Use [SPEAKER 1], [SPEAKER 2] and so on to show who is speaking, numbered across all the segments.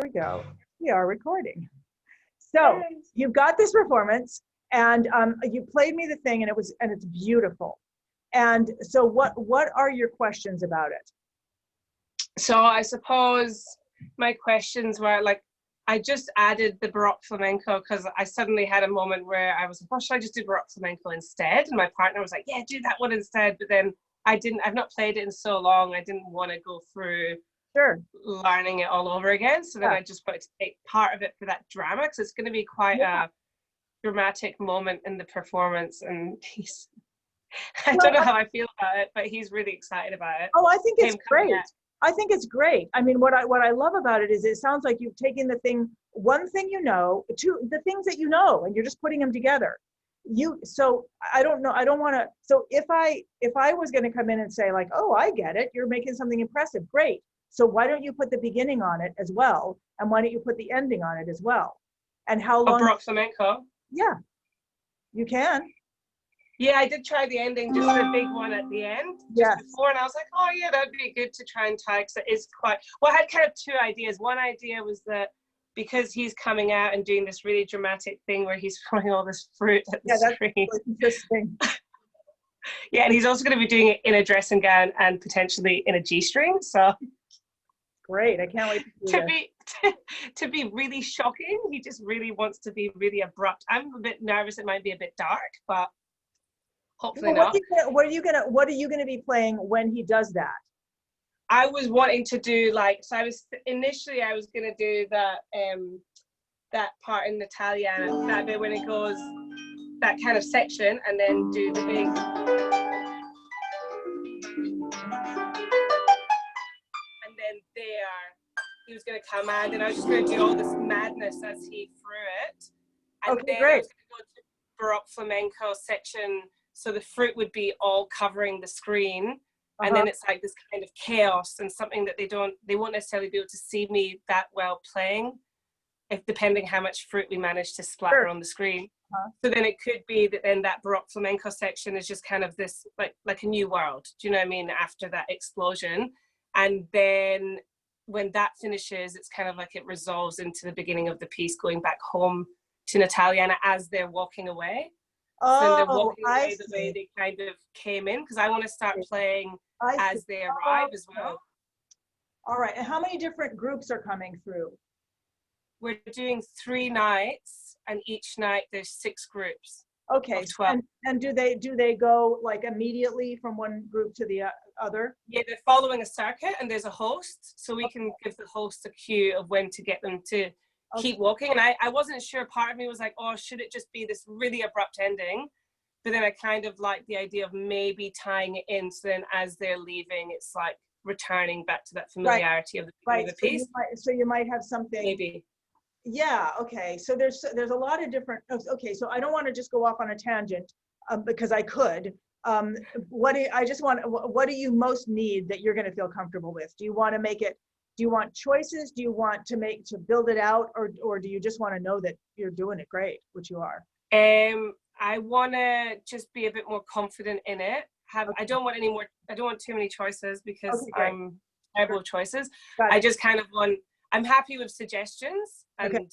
[SPEAKER 1] we go. We are recording. So you've got this performance, and you played me the thing, and it's beautiful. And so, what are your questions about it?
[SPEAKER 2] So I suppose my questions were like, I just added the Baroque flamenco because I suddenly had a moment where I was like, oh, should I just do Baroque flamenco instead? And my partner was like, yeah, do that one instead. But then I've not played it in so long. I didn't want to go through learning it all over again. So then I just wanted to take part of it for that drama, because it's going to be quite a dramatic moment in the performance. And I don't know how I feel about it, but he's really excited about it.
[SPEAKER 1] Oh, I think it's great. I think it's great. I mean, what I love about it is it sounds like you've taken one thing you know, the things that you know, and you're just putting them together. So I don't know. I don't want to. So if I was going to come in and say like, oh, I get it, you're making something impressive. Great. So why don't you put the beginning on it as well, and why don't you put the ending on it as well? And how long?
[SPEAKER 2] Baroque flamenco.
[SPEAKER 1] Yeah, you can.
[SPEAKER 2] Yeah, I did try the ending, just the big one at the end, before, and I was like, oh yeah, that'd be good to try and tie, because it is quite, well, I had kind of two ideas. One idea was that because he's coming out and doing this really dramatic thing where he's throwing all this fruit at the screen.
[SPEAKER 1] That's interesting.
[SPEAKER 2] Yeah, and he's also going to be doing it in a dressing gown and potentially in a G-string, so.
[SPEAKER 1] Great, I can't wait
[SPEAKER 2] to be really shocking. He just really wants to be really abrupt. I'm a bit nervous it might be a bit dark, but hopefully not.
[SPEAKER 1] What are you gonna be playing when he does that?
[SPEAKER 2] I was wanting to do so I was gonna do that part in Italian, that bit when it goes, that kind of section, and then do the big. And then he was gonna come out, and I was just gonna do all this madness as he threw it. And then
[SPEAKER 1] great.
[SPEAKER 2] I was gonna go to Baroque flamenco section. So the fruit would be all covering the screen, and then it's like this kind of chaos, and something that they won't necessarily be able to see me that well playing, depending how much fruit we manage to splatter on the screen. So then it could be that then that Baroque flamenco section is just kind of this like a new world. Do you know what I mean? After that explosion, and then when that finishes, it's kind of like it resolves into the beginning of the piece, going back home to Nataliana as they're walking away. So they're walking away the way they kind of came in, because I want to start playing as they arrive as well.
[SPEAKER 1] All right, and how many different groups are coming through?
[SPEAKER 2] We're doing 3 nights, and each night there's 6 groups.
[SPEAKER 1] Okay, 12. And do they go like immediately from one group to the other?
[SPEAKER 2] Yeah, they're following a circuit, and there's a host, so we can give the host a cue of when to get them to keep walking. And I wasn't sure. Part of me was like, oh, should it just be this really abrupt ending? But then I kind of like the idea of maybe tying it in, so then as they're leaving, it's like returning back to that familiarity of the beginning of the piece.
[SPEAKER 1] So you might have something.
[SPEAKER 2] Maybe.
[SPEAKER 1] Yeah. Okay. So there's a lot of different. Okay. So I don't want to just go off on a tangent, because I could. What do you most need that you're going to feel comfortable with? Do you want to make it? Do you want choices? Do you want to build it out, or do you just want to know that you're doing it great, which you are?
[SPEAKER 2] I want to just be a bit more confident in it. I don't want too many choices, because I'm terrible with choices. I just kind of I'm happy with suggestions, and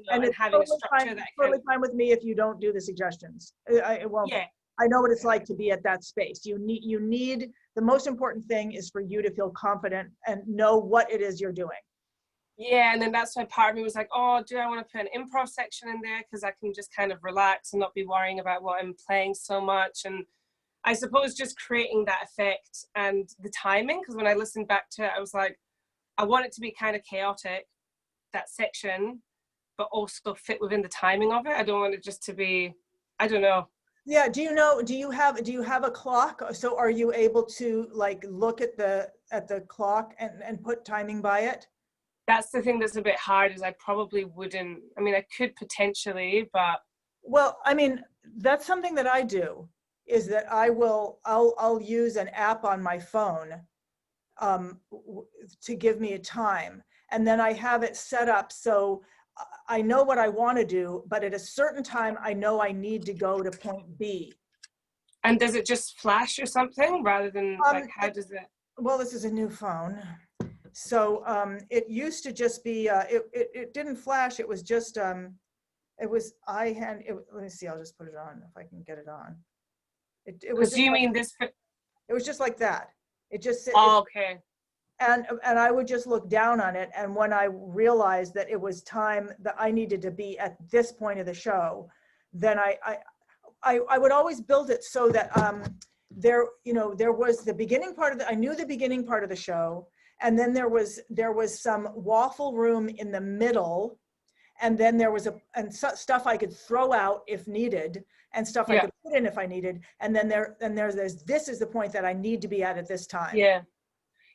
[SPEAKER 2] and having a structure that
[SPEAKER 1] totally fine with me if you don't do the suggestions. It won't. Yeah. I know what it's like to be at that space. You need the most important thing is for you to feel confident and know what it is you're doing.
[SPEAKER 2] Yeah, and then that's why part of me was like, oh, do I want to put an improv section in there, because I can just kind of relax and not be worrying about what I'm playing so much. And I suppose just creating that effect and the timing, because when I listened back to it, I was like, I want it to be kind of chaotic, that section, but also fit within the timing of it. I don't want it just to be, I don't know.
[SPEAKER 1] Yeah. Do you have a clock? So are you able to like look at the clock and put timing by it?
[SPEAKER 2] That's the thing that's a bit hard, is I probably wouldn't. I mean, I could potentially, but.
[SPEAKER 1] Well, I mean, that's something that I do, is that I'll use an app on my phone to give me a time. And then I have it set up so I know what I want to do, but at a certain time, I know I need to go to point B.
[SPEAKER 2] And does it just flash or something rather than how does it?
[SPEAKER 1] Well, this is a new phone. So it used to just be, it didn't flash. It was just, it was let me see, I'll just put it on if I can get it on. It was
[SPEAKER 2] Because
[SPEAKER 1] just
[SPEAKER 2] you
[SPEAKER 1] like,
[SPEAKER 2] mean this?
[SPEAKER 1] it was just like that. It just,
[SPEAKER 2] Oh, okay.
[SPEAKER 1] and I would just look down on it. And when I realized that it was time that I needed to be at this point of the show, then I would always build it so that there, you know, there was the beginning part of I knew the beginning part of the show, and then there was some waffle room in the middle, and then there was stuff I could throw out if needed, and stuff I could put in if I needed, and then there's this is the point that I need to be at this time.
[SPEAKER 2] Yeah,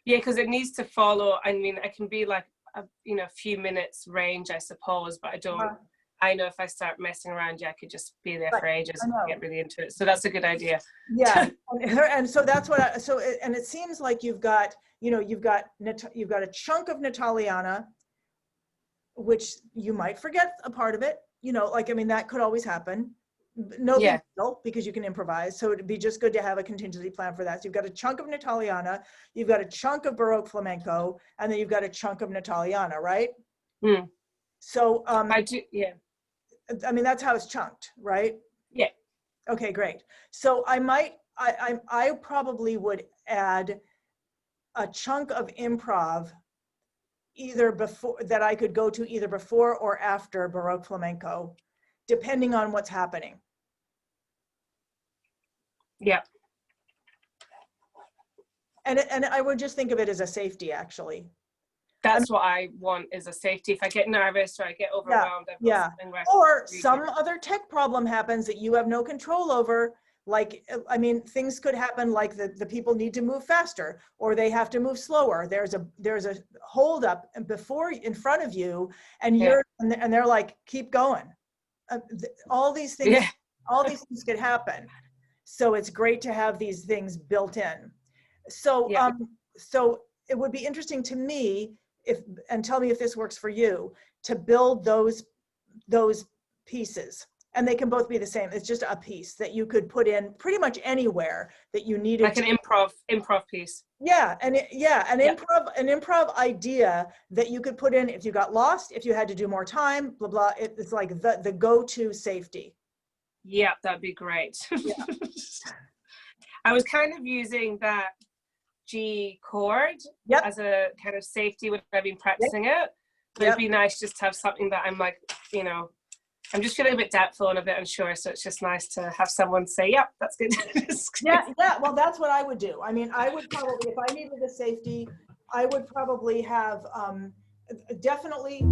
[SPEAKER 2] because it needs to follow. I mean, I can be like a few minutes range, I suppose, but I don't. I know if I start messing around, I could just be there for ages and get really into it. So that's a good idea.
[SPEAKER 1] Yeah, and so that's what and it seems like you've got a chunk of Nataliana, which you might forget a part of it, you know, like, I mean, that could always happen. No big deal, because you can improvise. So it'd be just good to have a contingency plan for that. So you've got a chunk of Nataliana, you've got a chunk of Baroque flamenco, and then you've got a chunk of Nataliana, right?
[SPEAKER 2] Mm.
[SPEAKER 1] So
[SPEAKER 2] I do,
[SPEAKER 1] I mean, that's how it's chunked, right?
[SPEAKER 2] Yeah.
[SPEAKER 1] Okay, great. So I probably would add a chunk of improv either before that I could go to either before or after Baroque flamenco, depending on what's happening.
[SPEAKER 2] Yeah.
[SPEAKER 1] And I would just think of it as a safety, actually.
[SPEAKER 2] That's what I want, is a safety. If I get nervous or I get overwhelmed,
[SPEAKER 1] or some other tech problem happens that you have no control over. Like, I mean, things could happen, like the people need to move faster, or they have to move slower. There's a hold up before in front of you, and and they're like, keep going. All these things could happen. So it's great to have these things built in. So so it would be interesting to me, and tell me if this works for you, to build those pieces. And they can both be the same. It's just a piece that you could put in pretty much anywhere that you needed.
[SPEAKER 2] Like an improv piece.
[SPEAKER 1] Yeah, an improv idea that you could put in if you got lost, if you had to do more time, blah blah. It's like the go-to safety.
[SPEAKER 2] Yeah, that'd be great. Yeah. I was kind of using that G chord as a kind of safety when I've been practicing it. But it'd be nice just to have something that I'm like, you know, I'm just feeling a bit doubtful and a bit unsure, so it's just nice to have someone say, "Yep, that's good."
[SPEAKER 1] Yeah. Well, that's what I would do. I mean, I would probably, if I needed a safety, I would probably have definitely.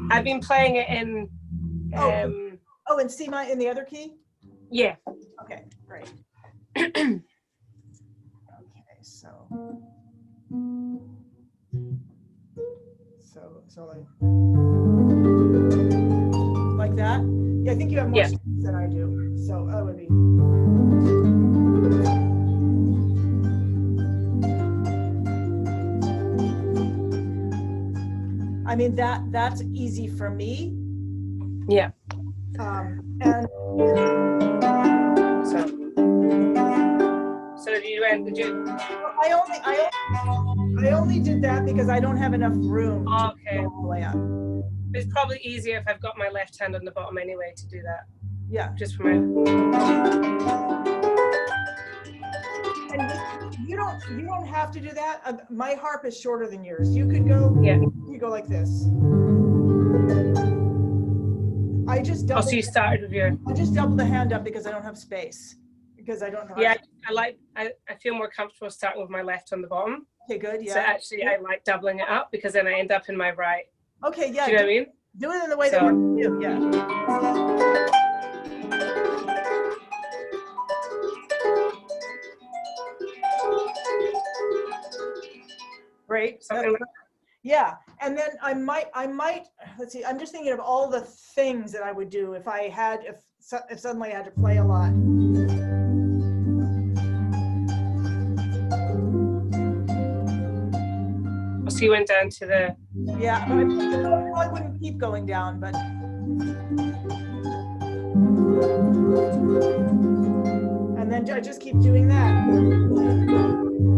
[SPEAKER 2] I've been playing it in.
[SPEAKER 1] In C minor, in the other key.
[SPEAKER 2] Yeah.
[SPEAKER 1] Okay. Great. Okay. So like that. Yeah, I think you have more strings than I do. So that would be. I mean, that's easy for me.
[SPEAKER 2] Yeah.
[SPEAKER 1] And
[SPEAKER 2] so you went to do.
[SPEAKER 1] I only did that because I don't have enough room.
[SPEAKER 2] Okay.
[SPEAKER 1] To play on.
[SPEAKER 2] It's probably easier if I've got my left hand on the bottom anyway to do that.
[SPEAKER 1] Yeah.
[SPEAKER 2] Just for my.
[SPEAKER 1] And you don't have to do that. My harp is shorter than yours. You could go. Yeah. You go like this. I just doubled.
[SPEAKER 2] So you started with your.
[SPEAKER 1] I just doubled the hand up because I don't have space. Because I don't know.
[SPEAKER 2] Yeah, I feel more comfortable starting with my left on the bottom.
[SPEAKER 1] Okay, good. Yeah.
[SPEAKER 2] So actually, I like doubling it up because then I end up in my right.
[SPEAKER 1] Okay. Yeah.
[SPEAKER 2] Do you know what I mean?
[SPEAKER 1] Do it in the way that works for you. Yeah. Great. Yeah, and then I might, let's see, I'm just thinking of all the things that I would do if suddenly I had to play a lot.
[SPEAKER 2] So you went down to the...
[SPEAKER 1] Yeah, but I probably wouldn't keep going down, but... And then I just keep doing that.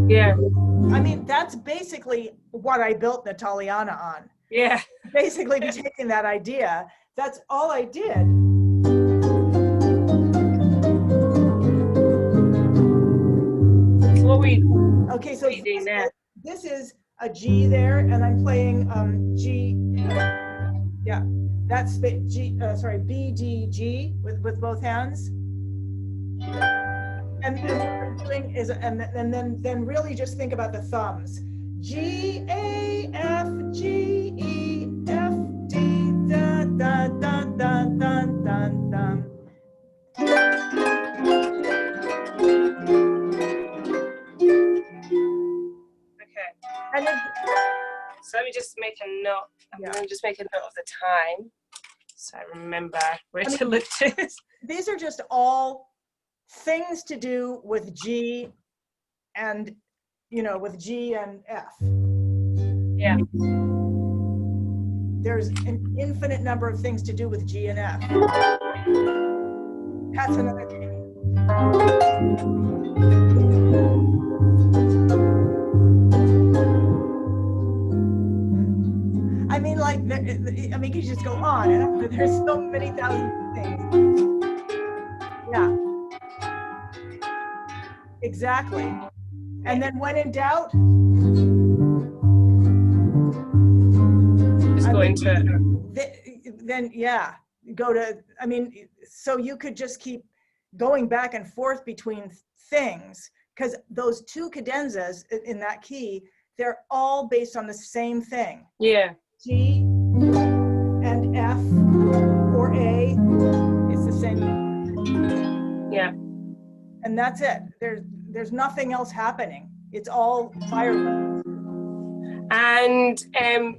[SPEAKER 2] Yeah.
[SPEAKER 1] I mean, that's basically what I built Nataliana on.
[SPEAKER 2] Yeah.
[SPEAKER 1] Basically taking that idea. That's all I did.
[SPEAKER 2] So what we
[SPEAKER 1] Okay, so
[SPEAKER 2] doing there?
[SPEAKER 1] this is a G there, and I'm playing G. Yeah, that's G. Sorry, B D G with both hands. And what I'm doing is, and then really just think about the thumbs. G A F G E F D da da da da da da da.
[SPEAKER 2] Okay.
[SPEAKER 1] And then,
[SPEAKER 2] so let me just make a note. I'm going to just make a note of the time, so I remember where to look to.
[SPEAKER 1] These are just all things to do with G and, with G and F.
[SPEAKER 2] Yeah.
[SPEAKER 1] There's an infinite number of things to do with G and F. That's another thing. I mean, you just go on, and there's so many thousand things. Yeah. Exactly. And then when in doubt,
[SPEAKER 2] just go into it.
[SPEAKER 1] Then go to, so you could just keep going back and forth between things, because those two cadenzas in that key, they're all based on the same thing.
[SPEAKER 2] Yeah.
[SPEAKER 1] G and F or A, it's the same.
[SPEAKER 2] Yeah.
[SPEAKER 1] And that's it. There's nothing else happening. It's all fire.
[SPEAKER 2] And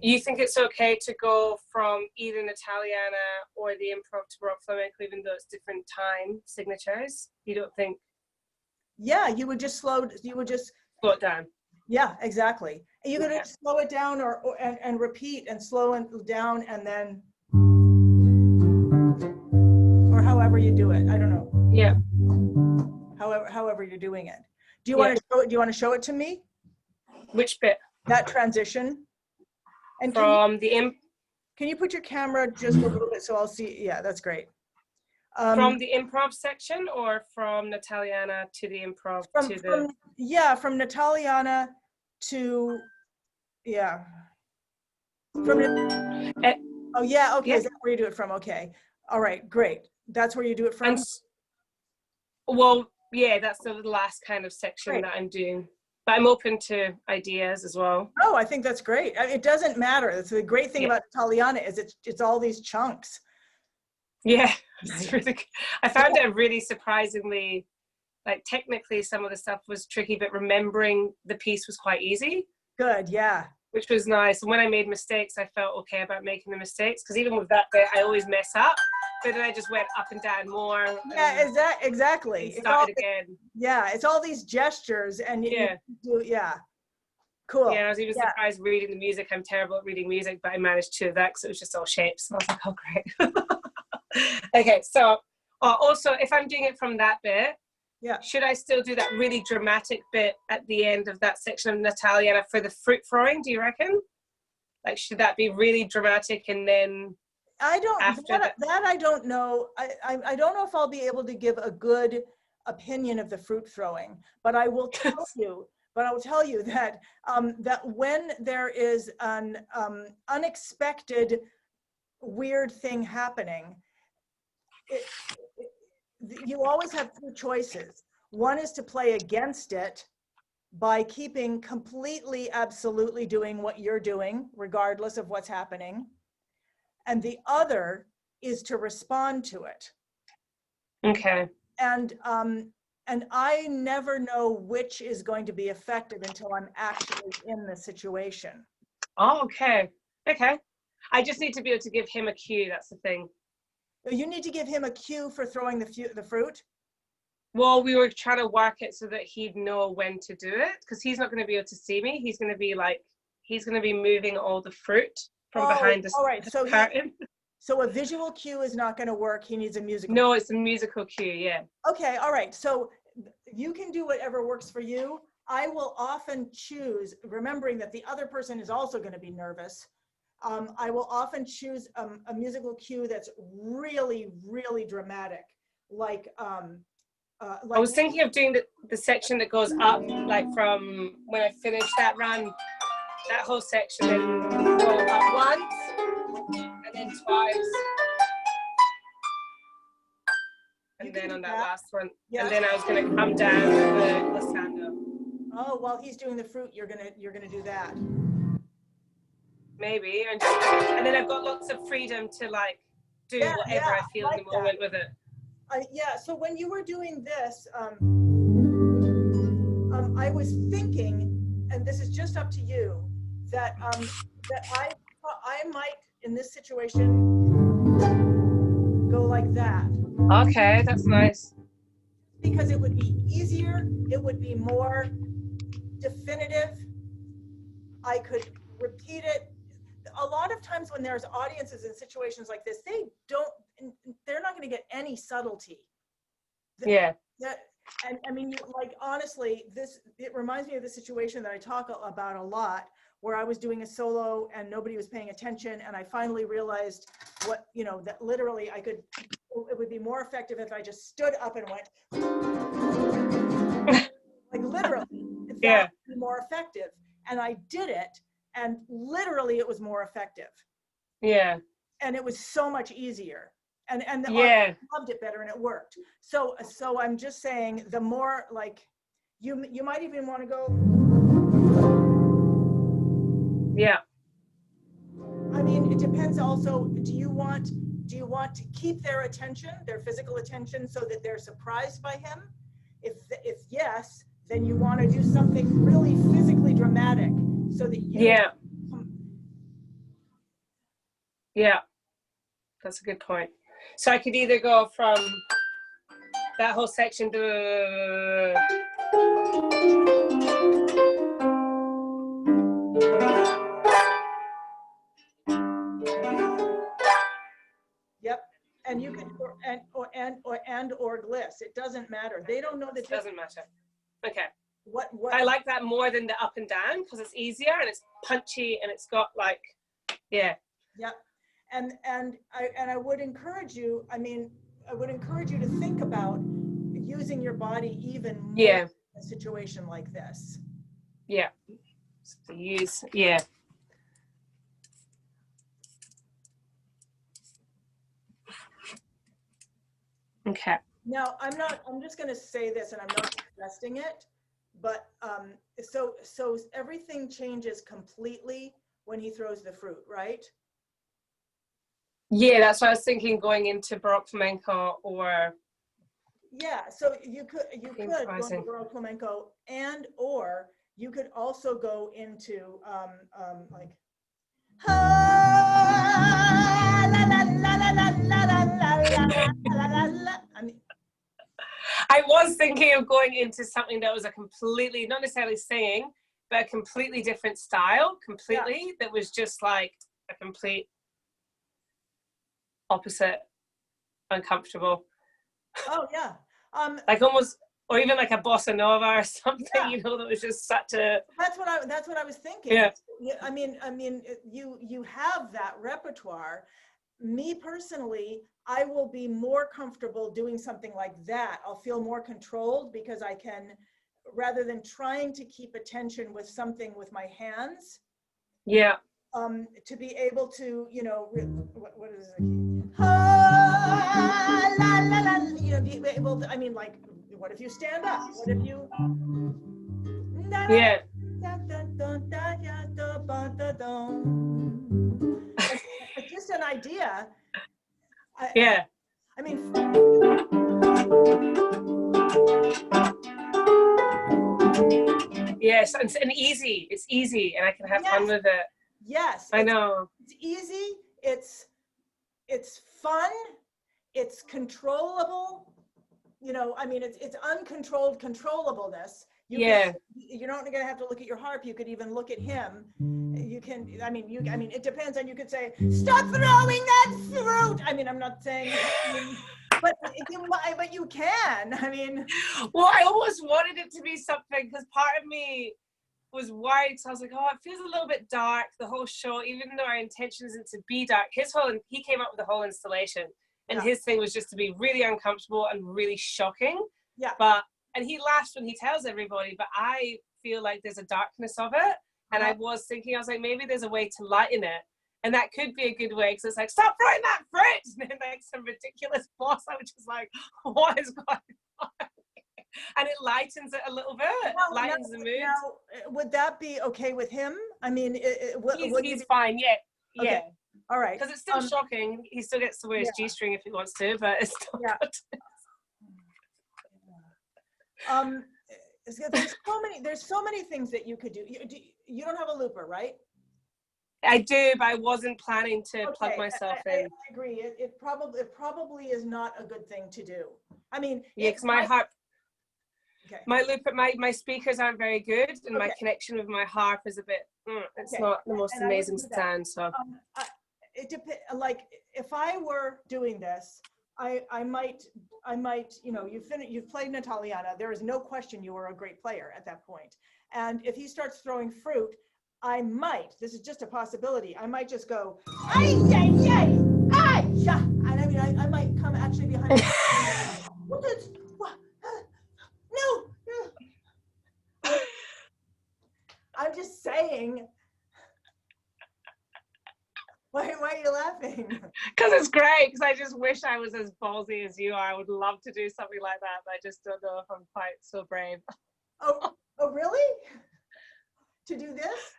[SPEAKER 2] you think it's okay to go from either Nataliana or the improv to Baroque Flamenco, even though it's different time signatures? You don't think?
[SPEAKER 1] Yeah, you would just slow it
[SPEAKER 2] down.
[SPEAKER 1] Yeah, exactly. You could slow it down and repeat and slow it down, and then, or however you do it. I don't know.
[SPEAKER 2] Yeah.
[SPEAKER 1] However you're doing it. Do you want to show it? Do you want to show it to me?
[SPEAKER 2] Which bit?
[SPEAKER 1] That transition. And
[SPEAKER 2] can
[SPEAKER 1] you put your camera just a little bit so I'll see? Yeah, that's great.
[SPEAKER 2] From the improv section, or from Nataliana to the improv
[SPEAKER 1] from Nataliana to oh yeah, okay. Is that where you do it from? Okay, all right, great. That's where you do it from.
[SPEAKER 2] That's the last kind of section that I'm doing. But I'm open to ideas as well.
[SPEAKER 1] Oh, I think that's great. It doesn't matter. It's the great thing about Italiana is it's all these chunks.
[SPEAKER 2] Yeah, it's really good. I found it really surprisingly, like technically some of the stuff was tricky, but remembering the piece was quite easy.
[SPEAKER 1] Good, yeah.
[SPEAKER 2] Which was nice. And when I made mistakes, I felt okay about making the mistakes, because even with that bit, I always mess up. But then I just went up and down more.
[SPEAKER 1] Yeah, exactly.
[SPEAKER 2] Started again.
[SPEAKER 1] Yeah, it's all these gestures, and you do, cool.
[SPEAKER 2] Yeah, I was even surprised reading the music. I'm terrible at reading music, but I managed to that because it was just all shapes. So I was like, oh, great. Okay, so also, if I'm doing it from that bit, should I still do that really dramatic bit at the end of that section of Nataliana for the fruit throwing, do you reckon? Like, should that be really dramatic and then...
[SPEAKER 1] I don't know. I don't know if I'll be able to give a good opinion of the fruit throwing, but I will tell you. But I will tell you that that when there is an unexpected weird thing happening, you always have two choices. One is to play against it by keeping completely, absolutely doing what you're doing, regardless of what's happening. And the other is to respond to it.
[SPEAKER 2] Okay.
[SPEAKER 1] And I never know which is going to be effective until I'm actually in the situation.
[SPEAKER 2] Oh, okay. Okay. I just need to be able to give him a cue. That's the thing.
[SPEAKER 1] You need to give him a cue for throwing the fruit?
[SPEAKER 2] Well, we were trying to work it so that he'd know when to do it, because he's not going to be able to see me. He's going to be moving all the fruit from behind the curtain.
[SPEAKER 1] So a visual cue is not going to work. He needs a musical
[SPEAKER 2] cue. No, it's a musical cue, yeah.
[SPEAKER 1] Okay, all right. So you can do whatever works for you. I will often choose, remembering that the other person is also going to be nervous. I will often choose a musical cue that's really, really dramatic, like
[SPEAKER 2] I was thinking of doing the section that goes up, like from when I finish that run, that whole section, then go up once and then twice, and then on that last one, yeah. And then I was going to come down with the glissando.
[SPEAKER 1] Oh, while he's doing the fruit, you're gonna do that.
[SPEAKER 2] Maybe, and then I've got lots of freedom to like do whatever I feel in the moment with it.
[SPEAKER 1] Yeah. So when you were doing this, I was thinking, and this is just up to you, that that I might in this situation go like that.
[SPEAKER 2] Okay, that's nice.
[SPEAKER 1] Because it would be easier. It would be more definitive. I could repeat it. A lot of times when there's audiences in situations like this, they're not going to get any subtlety.
[SPEAKER 2] Yeah.
[SPEAKER 1] And I mean, like, honestly, it reminds me of the situation that I talk about a lot, where I was doing a solo and nobody was paying attention. And I finally realized that literally it would be more effective if I just stood up and went, like literally, that would be more effective. And I did it, and literally it was more effective.
[SPEAKER 2] Yeah.
[SPEAKER 1] And it was so much easier. And the audience loved it better, and it worked. So I'm just saying, the more, like, you might even want to go.
[SPEAKER 2] Yeah.
[SPEAKER 1] I mean, it depends also, do you want to keep their attention, their physical attention, so that they're surprised by him? If yes, then you want to do something really physically dramatic so that you
[SPEAKER 2] Yeah. That's a good point. So I could either go from that whole section to
[SPEAKER 1] Yep. And you can or gliss. It doesn't matter. They don't know the difference.
[SPEAKER 2] Doesn't matter. Okay.
[SPEAKER 1] What
[SPEAKER 2] I like that more than the up and down, because it's easier and it's punchy and it's got like Yep.
[SPEAKER 1] And I would encourage you, to think about using your body even more in a situation like this.
[SPEAKER 2] Yeah. So Okay.
[SPEAKER 1] Now, I'm just going to say this, and I'm not suggesting it, but so everything changes completely when he throws the fruit, right?
[SPEAKER 2] Yeah, that's what I was thinking, going into Baroque Flamenco or...
[SPEAKER 1] Yeah, so you could go into Baroque Flamenco, or you could also go into like...
[SPEAKER 2] I was thinking of going into something that was a completely, not necessarily singing, but a completely different style, that was just like a complete opposite, uncomfortable.
[SPEAKER 1] Oh yeah.
[SPEAKER 2] Like almost, or even like a bossa nova or something, that was just such a...
[SPEAKER 1] That's what I was thinking.
[SPEAKER 2] Yeah.
[SPEAKER 1] I mean, you have that repertoire. Me personally, I will be more comfortable doing something like that. I'll feel more controlled because I can, rather than trying to keep attention with something with my hands.
[SPEAKER 2] Yeah.
[SPEAKER 1] To be able to, what is it? Be able to, like, what if you stand up? What if you?
[SPEAKER 2] Yeah.
[SPEAKER 1] It's just an idea.
[SPEAKER 2] Yeah.
[SPEAKER 1] I mean.
[SPEAKER 2] Yes, and easy. It's easy, and I can have fun with it.
[SPEAKER 1] Yes.
[SPEAKER 2] I know.
[SPEAKER 1] It's easy. It's fun. It's controllable. It's uncontrolled controllableness. You're not going to have to look at your harp. You could even look at him. You can, it depends. And you could say, stop throwing that fruit. I'm not saying. but you can. I mean,
[SPEAKER 2] well, I almost wanted it to be something because part of me was worried. So I was like, oh, it feels a little bit dark, the whole show, even though our intention isn't to be dark. He came up with the whole installation, and his thing was just to be really uncomfortable and really shocking.
[SPEAKER 1] Yeah.
[SPEAKER 2] And he laughs when he tells everybody, but I feel like there's a darkness of it. And I was thinking, I was like, maybe there's a way to lighten it. And that could be a good way, because it's like, stop throwing that fruit! And then like some ridiculous boss, I was just like, what is going on? And it lightens it a little bit, lightens the mood.
[SPEAKER 1] Now, would that be okay with him? I mean,
[SPEAKER 2] he's fine, yeah.
[SPEAKER 1] Okay.
[SPEAKER 2] Yeah.
[SPEAKER 1] All right.
[SPEAKER 2] Because it's still shocking. He still gets to wear his G-string if he wants to, but it's still good.
[SPEAKER 1] There's so many things that you could do. You don't have a looper, right?
[SPEAKER 2] I do, but I wasn't planning to plug myself in.
[SPEAKER 1] I agree. It probably is not a good thing to do. I mean,
[SPEAKER 2] yeah, because my harp, my looper, my speakers aren't very good, and my connection with my harp is a bit. It's not the most amazing sound. So
[SPEAKER 1] it depends. Like if I were doing this, I might, you know, you've played Nataliana. There is no question you were a great player at that point. And if he starts throwing fruit, I might, this is just a possibility, I might just go, ay, ay, ay, ay, yeah. And I mean, I might come actually behind him. No. I'm just saying. Why are you laughing?
[SPEAKER 2] Because it's great, because I just wish I was as ballsy as you are. I would love to do something like that, but I just don't know if I'm quite so brave.
[SPEAKER 1] Oh really? To do this?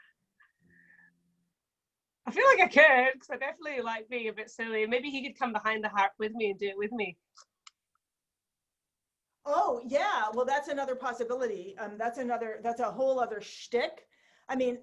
[SPEAKER 2] I feel like I could, because I definitely like being a bit silly. Maybe he could come behind the harp with me and do it with me.
[SPEAKER 1] Oh yeah, well that's another possibility. That's a whole other shtick. I mean,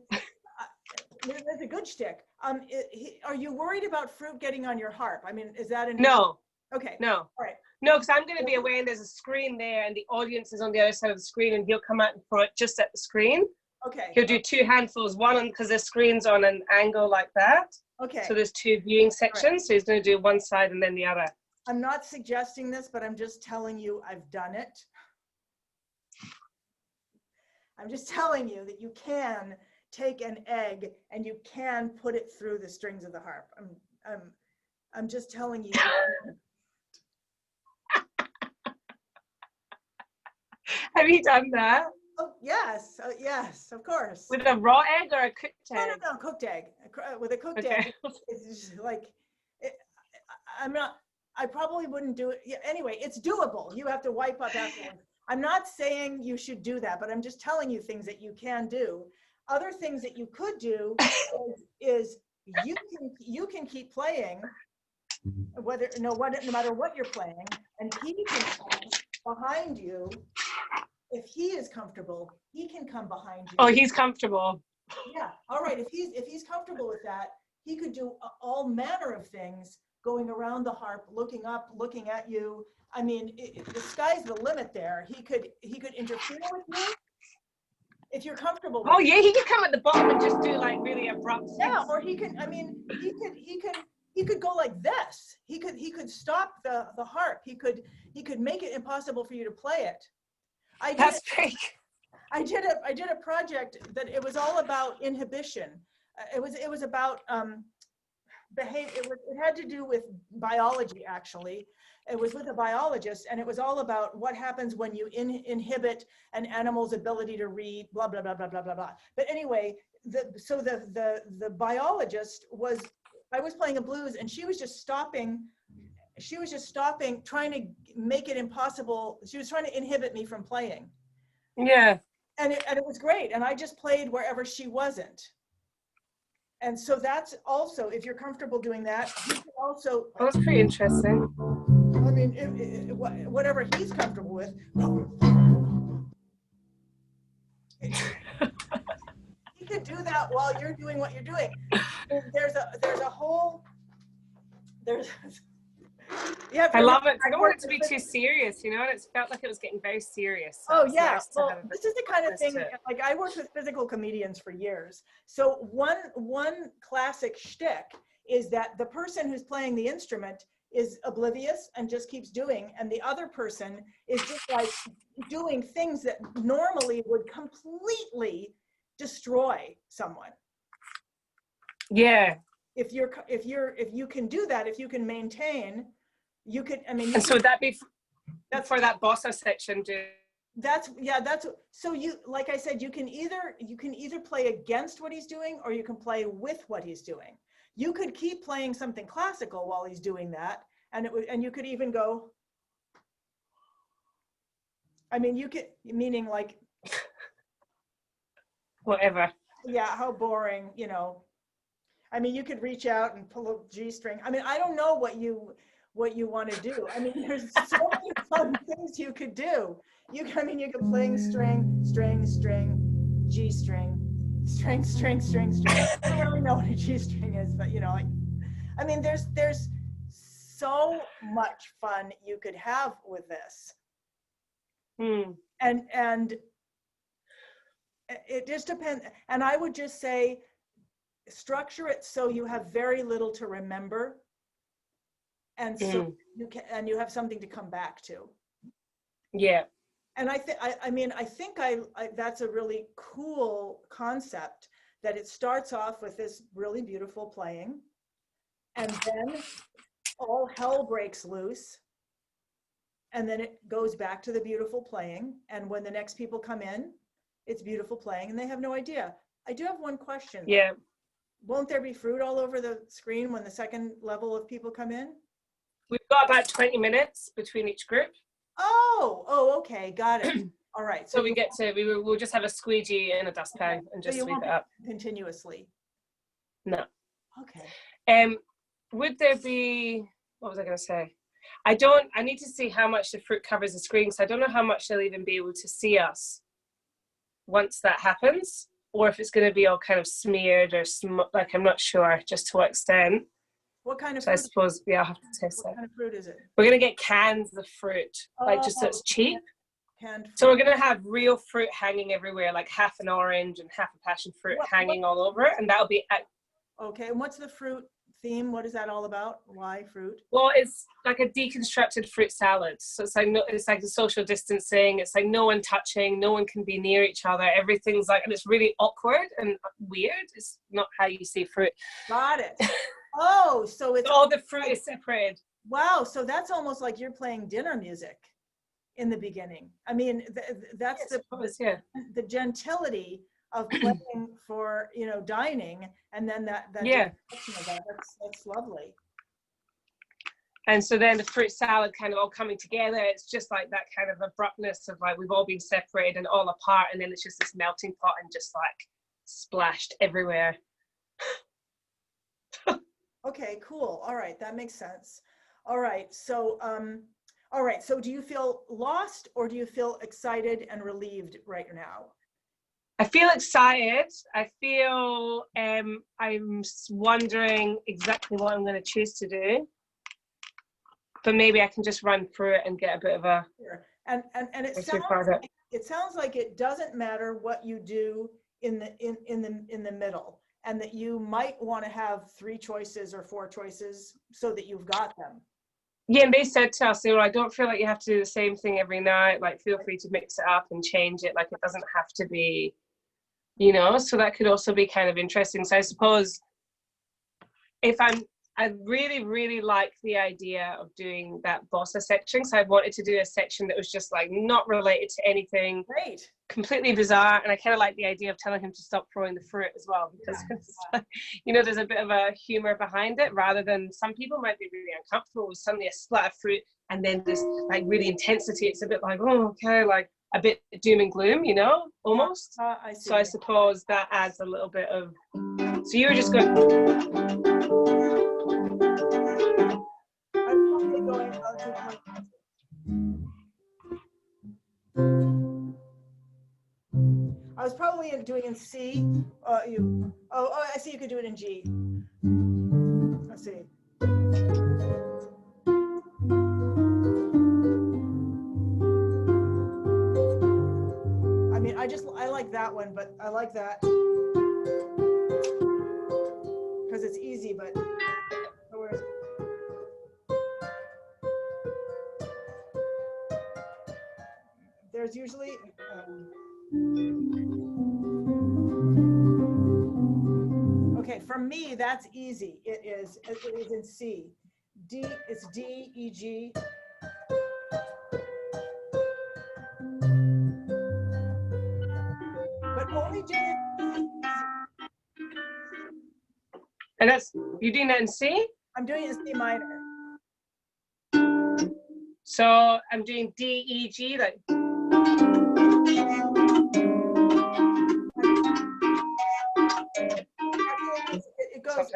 [SPEAKER 1] that's a good shtick. Are you worried about fruit getting on your harp? I mean, is that an
[SPEAKER 2] No?
[SPEAKER 1] Okay.
[SPEAKER 2] No.
[SPEAKER 1] All right.
[SPEAKER 2] No, because I'm going to be away and there's a screen there, and the audience is on the other side of the screen, and he'll come out and throw it just at the screen.
[SPEAKER 1] Okay.
[SPEAKER 2] He'll do two handfuls, one because the screen's on an angle like that.
[SPEAKER 1] Okay.
[SPEAKER 2] So there's two viewing sections. So he's going to do one side and then the other.
[SPEAKER 1] I'm not suggesting this, but I'm just telling you I've done it. I'm just telling you that you can take an egg and you can put it through the strings of the harp. I'm just telling you.
[SPEAKER 2] Have you done that?
[SPEAKER 1] Oh yes, yes, of course.
[SPEAKER 2] With a raw egg or a cooked egg?
[SPEAKER 1] No, cooked egg. With a cooked egg, it's just like, I probably wouldn't do it. Yeah, anyway, it's doable. You have to wipe up afterwards. I'm not saying you should do that, but I'm just telling you things that you can do. Other things that you could do is you can keep playing, no matter what you're playing, and he can come behind you. If he is comfortable, he can come behind you.
[SPEAKER 2] Oh, he's comfortable.
[SPEAKER 1] Yeah. All right. If he's comfortable with that, he could do all manner of things, going around the harp, looking up, looking at you. I mean, the sky's the limit there. He could interfere with you if you're comfortable with
[SPEAKER 2] it. Yeah, he could come at the bottom and just do like really abrupt things.
[SPEAKER 1] Yeah, or he could, I mean, he could go like this. He could stop the harp. He could make it impossible for you to play it.
[SPEAKER 2] That's fake.
[SPEAKER 1] I did a project that it was all about inhibition. It was about behavior. It had to do with biology, actually. It was with a biologist, and it was all about what happens when you inhibit an animal's ability to read, blah blah blah blah blah blah blah. But anyway, the biologist was, I was playing a blues, and she was just stopping. She was just stopping, trying to make it impossible. She was trying to inhibit me from playing.
[SPEAKER 2] Yeah.
[SPEAKER 1] And it was great. And I just played wherever she wasn't. And so that's also, if you're comfortable doing that, you can also.
[SPEAKER 2] Well, that's pretty interesting.
[SPEAKER 1] I mean, whatever he's comfortable with. He could do that while you're doing what you're doing. There's a whole. Yeah,
[SPEAKER 2] I love it. I don't want it to be too serious, you know, and it felt like it was getting very serious. So
[SPEAKER 1] yeah,
[SPEAKER 2] nice
[SPEAKER 1] well, this is the kind of thing, like I worked with physical comedians for years. So one classic shtick is that the person who's playing the instrument is oblivious and just keeps doing, and the other person is just like doing things that normally would completely destroy someone.
[SPEAKER 2] Yeah.
[SPEAKER 1] If you can do that, if you can maintain, you could, I mean,
[SPEAKER 2] and so would that be
[SPEAKER 1] that's
[SPEAKER 2] for that bossa section,
[SPEAKER 1] that's so you, like I said, you can either play against what he's doing, or you can play with what he's doing. You could keep playing something classical while he's doing that, and you could even go, I mean, you could, meaning like
[SPEAKER 2] whatever.
[SPEAKER 1] Yeah, how boring, you know. I mean, you could reach out and pull a G string. I mean, I don't know what you want to do. I mean, there's so many fun things you could do. I mean, you could playing string, string, string, G string, string, string, string, string. I don't really know what a G string is, but you know, like, I mean, there's so much fun you could have with this. And it just depends. And I would just say, structure it so you have very little to remember, and so you have something to come back to.
[SPEAKER 2] Yeah.
[SPEAKER 1] And I think that's a really cool concept, that it starts off with this really beautiful playing, and then all hell breaks loose, and then it goes back to the beautiful playing, and when the next people come in, it's beautiful playing, and they have no idea. I do have one question.
[SPEAKER 2] Yeah.
[SPEAKER 1] Won't there be fruit all over the screen when the second level of people come in?
[SPEAKER 2] We've got about 20 minutes between each group.
[SPEAKER 1] Oh, okay, got it. All right.
[SPEAKER 2] So we'll just have a squeegee and a dustpan, and just sweep it up
[SPEAKER 1] continuously.
[SPEAKER 2] No.
[SPEAKER 1] Okay.
[SPEAKER 2] Would there be, what was I going to say? I need to see how much the fruit covers the screen, so I don't know how much they'll even be able to see us once that happens, or if it's going to be all kind of smeared or like, I'm not sure just to what extent.
[SPEAKER 1] What kind of
[SPEAKER 2] fruit?
[SPEAKER 1] I
[SPEAKER 2] suppose, yeah, I'll have to test
[SPEAKER 1] What kind of fruit is it?
[SPEAKER 2] We're going to get cans of fruit, like just so it's cheap.
[SPEAKER 1] Canned fruit.
[SPEAKER 2] So we're going to have real fruit hanging everywhere, like half an orange and half a passion fruit hanging all over it, and that'll be...
[SPEAKER 1] Okay, and what's the fruit theme? What is that all about? Why fruit?
[SPEAKER 2] Well, it's like a deconstructed fruit salad. So it's like the social distancing. It's like no one touching, no one can be near each other. Everything's like, and it's really awkward and weird. It's not how you see fruit.
[SPEAKER 1] Got it. Oh, so it's
[SPEAKER 2] all the fruit is separated.
[SPEAKER 1] Wow, so that's almost like you're playing dinner music in the beginning. I mean, that's the gentility of playing for, you know, dining, and then that
[SPEAKER 2] yeah,
[SPEAKER 1] that's lovely.
[SPEAKER 2] And so then the fruit salad kind of all coming together, it's just like that kind of abruptness of like we've all been separated and all apart, and then it's just this melting pot and just like splashed everywhere.
[SPEAKER 1] Okay, cool. All right, that makes sense. All right, so so do you feel lost, or do you feel excited and relieved right now?
[SPEAKER 2] I feel excited. I feel I'm wondering exactly what I'm going to choose to do, but maybe I can just run through it and get a bit of a...
[SPEAKER 1] And it sounds like it doesn't matter what you do in the middle, and that you might want to have 3 choices or 4 choices so that you've got them.
[SPEAKER 2] Yeah, and they said to us, I don't feel like you have to do the same thing every night. Like, feel free to mix it up and change it. Like, it doesn't have to be, you know, so that could also be kind of interesting. So I suppose I really, really like the idea of doing that bossa section. So I wanted to do a section that was just like not related to anything.
[SPEAKER 1] Great.
[SPEAKER 2] Completely bizarre. And I kind of like the idea of telling him to stop throwing the fruit as well, because it's like, you know, there's a bit of a humor behind it, rather than some people might be really uncomfortable with suddenly a splat of fruit and then there's like really intensity. It's a bit like, oh, okay, like a bit doom and gloom, you know, almost.
[SPEAKER 1] I see.
[SPEAKER 2] So I suppose that adds a little bit of... So you were just going...
[SPEAKER 1] I was probably doing in C. I see you could do it in G. Let's see. I mean, I like that one, but I like that because it's easy, but where is it? there's usually, okay, for me, that's easy. It is in C. D, it's D, E, G. But only do it.
[SPEAKER 2] And that's, you doing that in C?
[SPEAKER 1] I'm doing it in C minor.
[SPEAKER 2] So I'm doing D, E, G, like.
[SPEAKER 1] It goes,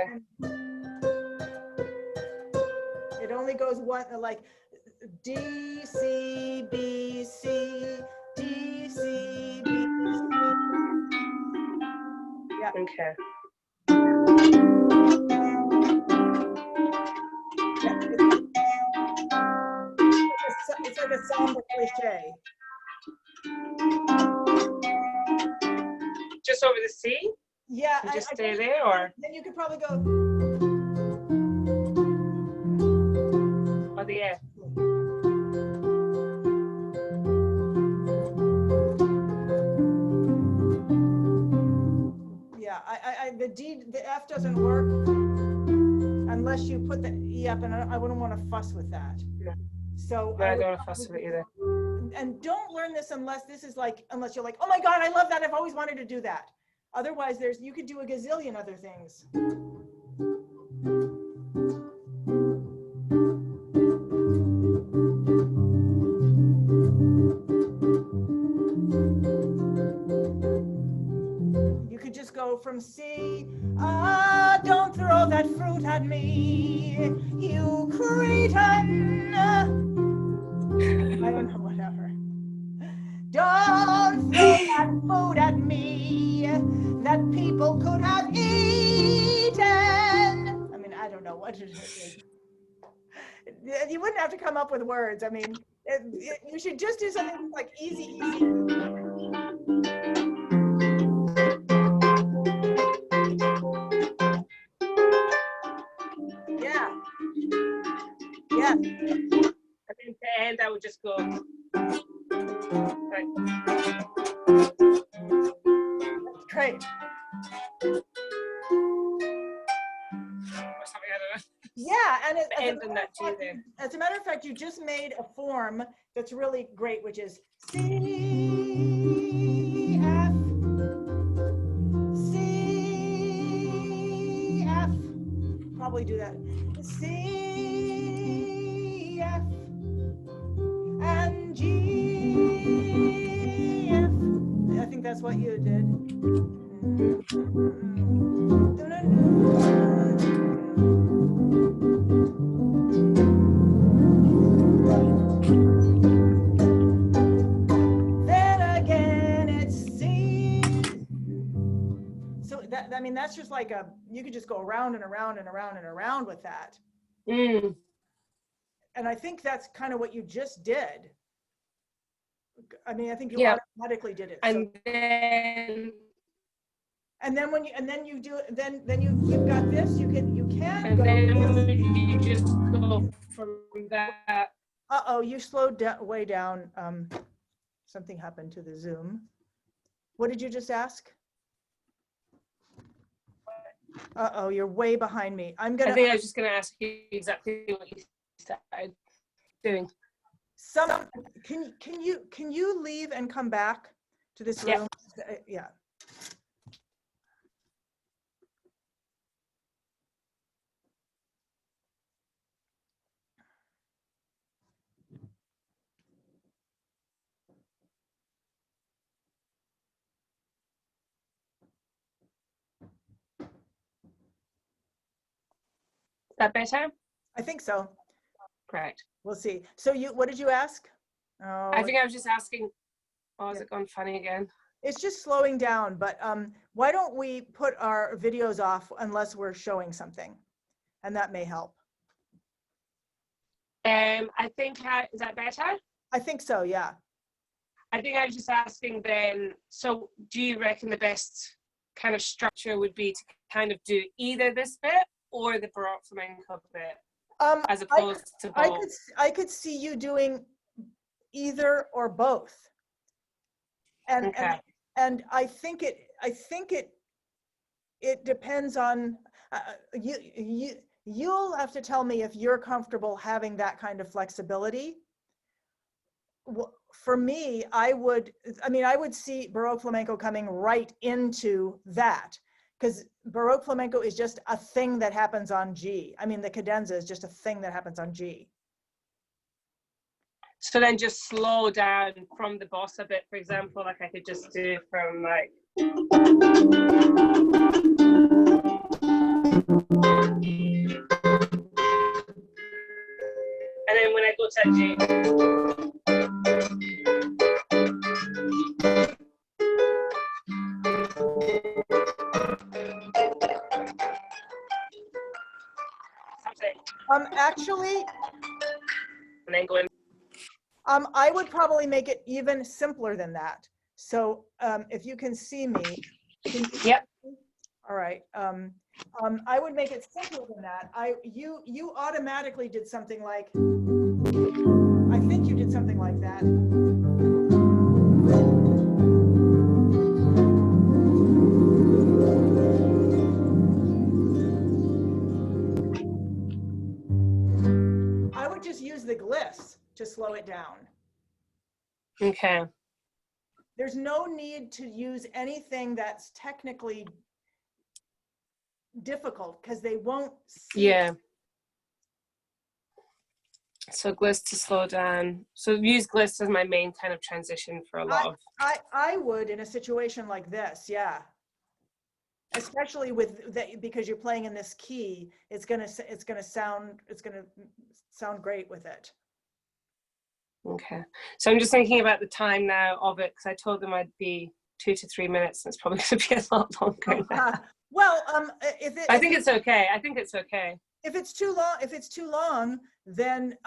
[SPEAKER 1] it only goes one, like D, C, B, C, D, C, B, C. Yeah.
[SPEAKER 2] Okay.
[SPEAKER 1] Yeah, it's like a somber cliche.
[SPEAKER 2] Just over the C?
[SPEAKER 1] Yeah.
[SPEAKER 2] And just stay there, or?
[SPEAKER 1] Then you could probably go.
[SPEAKER 2] Or the F.
[SPEAKER 1] Yeah, the D, the F doesn't work unless you put the E up, and I wouldn't want to fuss with that.
[SPEAKER 2] Yeah.
[SPEAKER 1] So
[SPEAKER 2] No, I don't want to fuss with it either.
[SPEAKER 1] And don't learn this unless this is like, unless you're like, oh my God, I love that. I've always wanted to do that. Otherwise, you could do a gazillion other things. You could just go from C, don't throw that fruit at me, you cretin. I don't know, whatever. Don't throw that food at me that people could have eaten. I mean, I don't know what it is. You wouldn't have to come up with words. I mean, you should just do something like easy. Yeah. Yeah.
[SPEAKER 2] And then to end, I would just go. Right.
[SPEAKER 1] Great.
[SPEAKER 2] Or something, I don't know.
[SPEAKER 1] Yeah, and as a matter of fact, you just made a form that's really great, which is C, F, C, F. Probably do that. C, F, and G, F. I think that's what you did. Then again, it's C. So I mean, that's just like you could just go around and around and around and around with that.
[SPEAKER 2] Mm.
[SPEAKER 1] And I think that's kind of what you just did. I mean, I think you automatically did it.
[SPEAKER 2] And
[SPEAKER 1] So.
[SPEAKER 2] then
[SPEAKER 1] when you do it, then you've got this. You can
[SPEAKER 2] and
[SPEAKER 1] go.
[SPEAKER 2] then you just go from that.
[SPEAKER 1] You slowed way down. Something happened to the Zoom. What did you just ask? You're way behind me. I
[SPEAKER 2] think I was just gonna ask you exactly what you started doing.
[SPEAKER 1] Can you leave and come back to this room? Yeah.
[SPEAKER 2] Is that better?
[SPEAKER 1] I think so.
[SPEAKER 2] Great.
[SPEAKER 1] We'll see. So what did you ask?
[SPEAKER 2] I think I was just asking, is it gone funny again?
[SPEAKER 1] It's just slowing down, but why don't we put our videos off unless we're showing something? And that may help.
[SPEAKER 2] I think, is that better?
[SPEAKER 1] I think so, yeah.
[SPEAKER 2] I think I was just asking then, so do you reckon the best kind of structure would be to kind of do either this bit or the Baroque flamenco bit, as opposed to both?
[SPEAKER 1] I could see you doing either or both. And
[SPEAKER 2] Okay.
[SPEAKER 1] and I think it depends on you'll have to tell me if you're comfortable having that kind of flexibility. For me, I would see Baroque flamenco coming right into that, because Baroque flamenco is just a thing that happens on G. I mean, the cadenza is just a thing that happens on G.
[SPEAKER 2] So then just slow down from the bossa bit, for example, like I could just do from like. And then when I go to G.
[SPEAKER 1] Actually,
[SPEAKER 2] And then go in.
[SPEAKER 1] I would probably make it even simpler than that. So if you can see me.
[SPEAKER 2] Yep.
[SPEAKER 1] All right. I would make it simpler than that. You automatically did something like, I think you did something like that. I would just use the glyphs to slow it down.
[SPEAKER 2] Okay.
[SPEAKER 1] There's no need to use anything that's technically difficult, because they won't see.
[SPEAKER 2] Yeah. So glyphs to slow down. So use glyphs as my main kind of transition for a lot of.
[SPEAKER 1] I would in a situation like this, yeah. Especially with that, because you're playing in this key, it's gonna sound great with it.
[SPEAKER 2] Okay. So I'm just thinking about the time now of it, because I told them I'd be 2 to 3 minutes, and it's probably going to be a lot longer now.
[SPEAKER 1] Well,
[SPEAKER 2] I think it's okay. I think it's okay.
[SPEAKER 1] If it's too long, then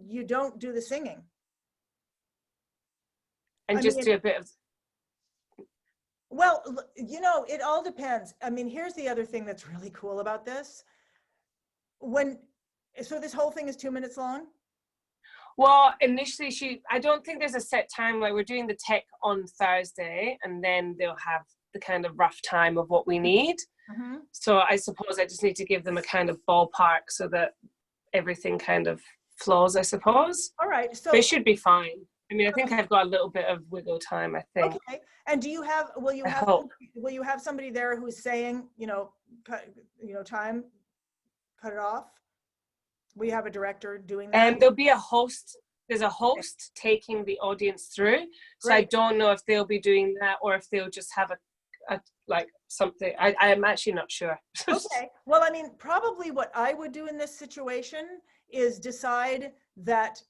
[SPEAKER 1] you don't do the singing.
[SPEAKER 2] And just do a bit of.
[SPEAKER 1] Well, it all depends. I mean, here's the other thing that's really cool about this. So this whole thing is 2 minutes long?
[SPEAKER 2] Well, initially I don't think there's a set time. Like, we're doing the tech on Thursday, and then they'll have the kind of rough time of what we need. Mm-hmm. So I suppose I just need to give them a kind of ballpark so that everything kind of flows, I suppose.
[SPEAKER 1] All right. So
[SPEAKER 2] but it should be fine. I mean, I think I've got a little bit of wiggle time, I think.
[SPEAKER 1] Okay. And will you have somebody there who's saying, time, cut it off? We have a director doing that?
[SPEAKER 2] And there'll be a host. There's a host taking the audience through. So Great. I don't know if they'll be doing that or if they'll just have a like something. I'm actually not sure.
[SPEAKER 1] Okay. Well, I mean, probably what I would do in this situation is decide that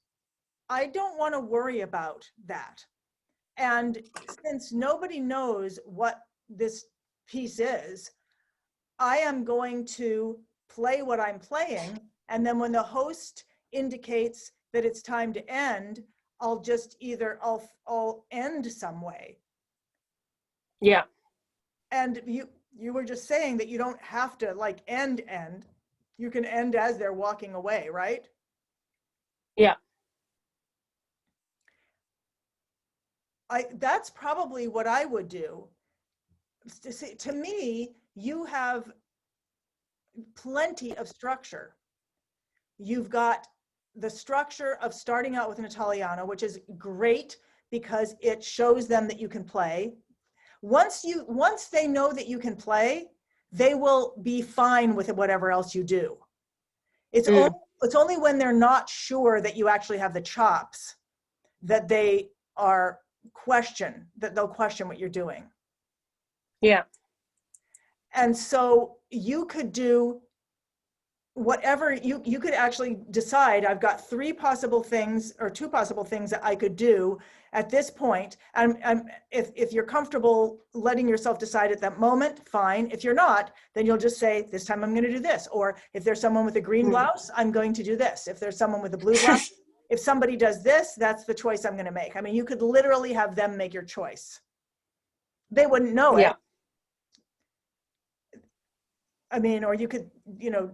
[SPEAKER 1] I don't want to worry about that. And since nobody knows what this piece is, I am going to play what I'm playing. And then when the host indicates that it's time to end, I'll just I'll end some way.
[SPEAKER 2] Yeah.
[SPEAKER 1] And you were just saying that you don't have to like end. You can end as they're walking away, right?
[SPEAKER 2] Yeah.
[SPEAKER 1] That's probably what I would do. To me, you have plenty of structure. You've got the structure of starting out with an Italiano, which is great because it shows them that you can play. Once they know that you can play, they will be fine with whatever else you do. It's only when they're not sure that you actually have the chops that they'll question what you're doing.
[SPEAKER 2] Yeah.
[SPEAKER 1] And so you could do whatever you could actually decide. I've got 3 possible things or 2 possible things that I could do at this point. And if you're comfortable letting yourself decide at that moment, fine. If you're not, then you'll just say, this time I'm going to do this. Or if there's someone with a green blouse, I'm going to do this. If there's someone with a blue blouse, if somebody does this, that's the choice I'm going to make. I mean, you could literally have them make your choice. They wouldn't know it. I mean, or you could, that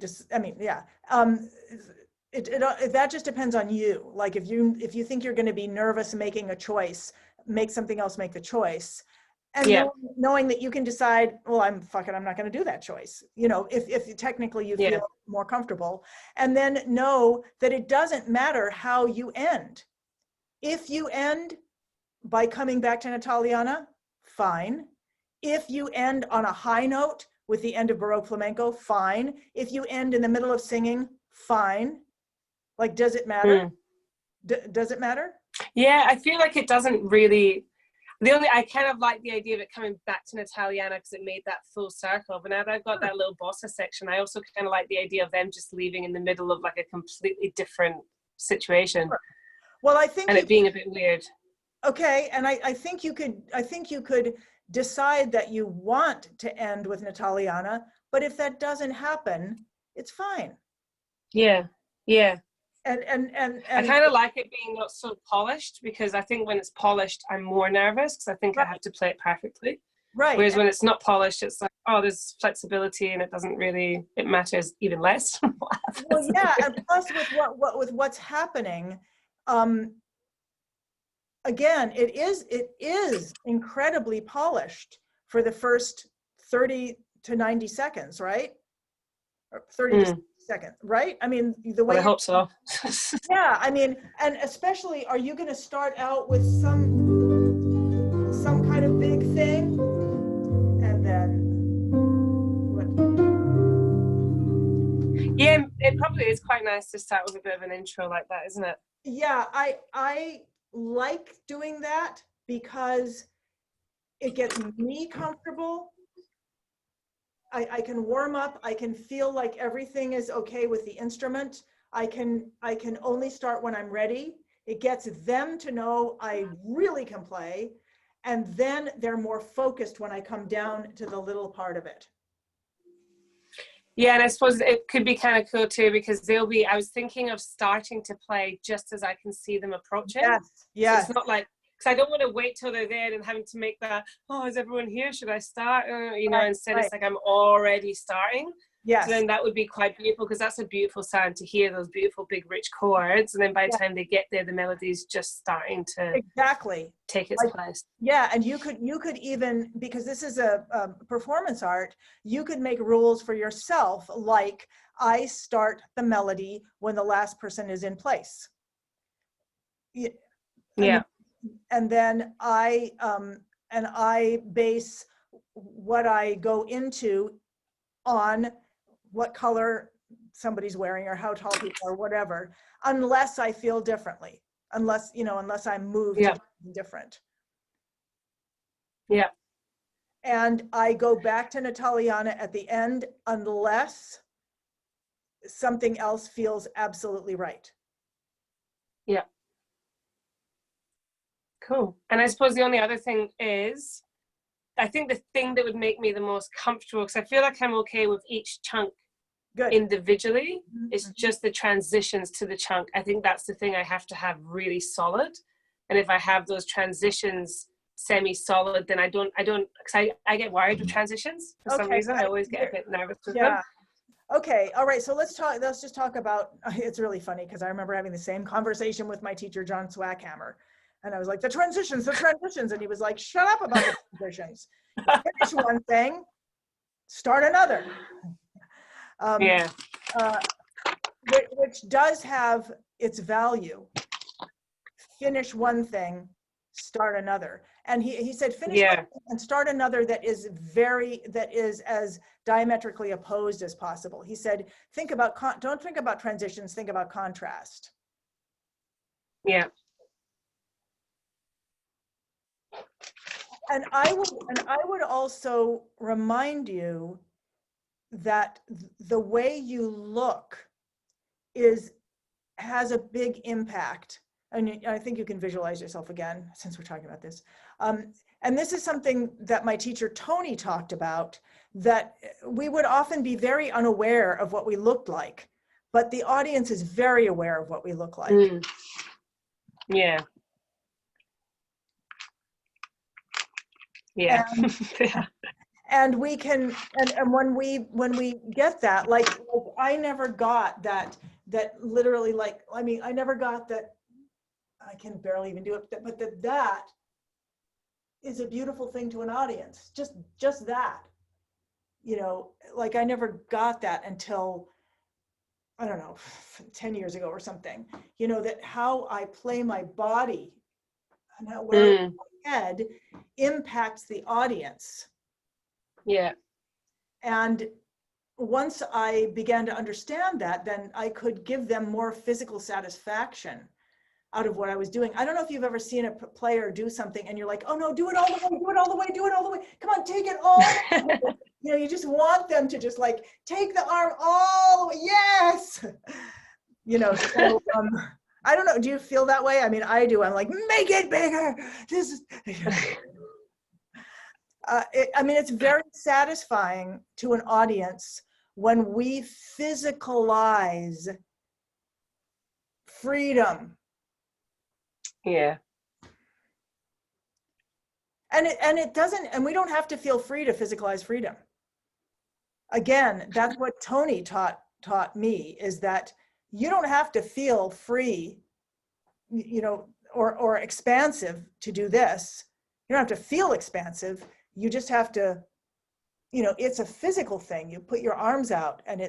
[SPEAKER 1] just depends on you. Like if you think you're going to be nervous making a choice, make something else make the choice. And
[SPEAKER 2] Yeah.
[SPEAKER 1] knowing that you can decide, well, I'm not going to do that choice. You know, if technically you feel more comfortable, and then know that it doesn't matter how you end. If you end by coming back to Nataliana, fine. If you end on a high note with the end of Baroque Flamenco, fine. If you end in the middle of singing, fine. Like, does it matter? Does it matter?
[SPEAKER 2] Yeah, I feel like it doesn't really. I kind of like the idea of it coming back to Nataliana because it made that full circle. But now that I've got that little bossa section, I also kind of like the idea of them just leaving in the middle of like a completely different situation.
[SPEAKER 1] Well, I think,
[SPEAKER 2] and it being a bit weird.
[SPEAKER 1] Okay, and I think you could decide that you want to end with Nataliana, but if that doesn't happen, it's fine.
[SPEAKER 2] Yeah, yeah.
[SPEAKER 1] And
[SPEAKER 2] I kind of like it being not so polished, because I think when it's polished, I'm more nervous because I think I have to play it perfectly.
[SPEAKER 1] Right.
[SPEAKER 2] Whereas when it's not polished, it's like, oh, there's flexibility, and it matters even less.
[SPEAKER 1] Well, yeah, and plus with what's happening, again, it is incredibly polished for the first 30 to 90 seconds, right? Or 30 to 60 seconds, right? I mean, the way.
[SPEAKER 2] Well, I hope so.
[SPEAKER 1] Yeah, I mean, and especially, are you going to start out with some kind of big thing, and then what?
[SPEAKER 2] Yeah, it probably is quite nice to start with a bit of an intro like that, isn't it?
[SPEAKER 1] Yeah, I like doing that because it gets me comfortable. I can warm up. I can feel like everything is okay with the instrument. I can only start when I'm ready. It gets them to know I really can play, and then they're more focused when I come down to the little part of it.
[SPEAKER 2] Yeah, and I suppose it could be kind of cool too, because I was thinking of starting to play just as I can see them approaching.
[SPEAKER 1] Yes.
[SPEAKER 2] So it's not like, because I don't want to wait till they're there and having to make that, oh, is everyone here? Should I start? Instead it's like I'm already starting.
[SPEAKER 1] Yes.
[SPEAKER 2] So then that would be quite beautiful, because that's a beautiful sound to hear, those beautiful big rich chords, and then by the time they get there, the melody's just starting to take its place.
[SPEAKER 1] Yeah, and you could even, because this is a performance art, you could make rules for yourself, like I start the melody when the last person is in place.
[SPEAKER 2] Yeah.
[SPEAKER 1] And then I base what I go into on what color somebody's wearing or how tall people are, whatever, unless I feel differently, unless I'm moved to different.
[SPEAKER 2] Yeah.
[SPEAKER 1] And I go back to Nataliana at the end unless something else feels absolutely right.
[SPEAKER 2] Yeah. Cool. And I suppose the only other thing is, I think the thing that would make me the most comfortable, because I feel like I'm okay with each chunk individually, is just the transitions to the chunk. I think that's the thing I have to have really solid. And if I have those transitions semi-solid, then I don't, because I get worried with transitions for some reason. I always get a bit nervous with them.
[SPEAKER 1] Okay. All right. So let's just talk about, it's really funny because I remember having the same conversation with my teacher, John Swackhammer. And I was like, the transitions. And he was like, shut up about the transitions. Finish one thing, start another. Which does have its value. Finish one thing, start another. And he said, finish one thing and start another that is as diametrically opposed as possible. He said, don't think about transitions, think about contrast.
[SPEAKER 2] Yeah.
[SPEAKER 1] And I would also remind you that the way you look has a big impact. And I think you can visualize yourself again, since we're talking about this. And this is something that my teacher, Tony, talked about, that we would often be very unaware of what we looked like, but the audience is very aware of what we look like.
[SPEAKER 2] Yeah. Yeah.
[SPEAKER 1] And we can, and when we get that, like I never got that literally, like, I mean, I never got that, I can barely even do it, but that is a beautiful thing to an audience. Just that, you know, like I never got that until, I don't know, 10 years ago or something, you know, that how I play my body and how where my head impacts the audience.
[SPEAKER 2] Yeah.
[SPEAKER 1] And once I began to understand that, then I could give them more physical satisfaction out of what I was doing. I don't know if you've ever seen a player do something and you're like, oh no, do it all the way, do it all the way, do it all the way. Come on, take it all the way. You know, you just want them to just like take the arm all the way. Yes. You know, so I don't know. Do you feel that way? I mean, I do. I'm like, make it bigger. This is. I mean, it's very satisfying to an audience when we physicalize freedom.
[SPEAKER 2] Yeah.
[SPEAKER 1] And it doesn't, and we don't have to feel free to physicalize freedom. Again, that's what Tony taught me, is that you don't have to feel free, you know, or expansive to do this. You don't have to feel expansive. You just have to, you know, it's a physical thing. You put your arms out and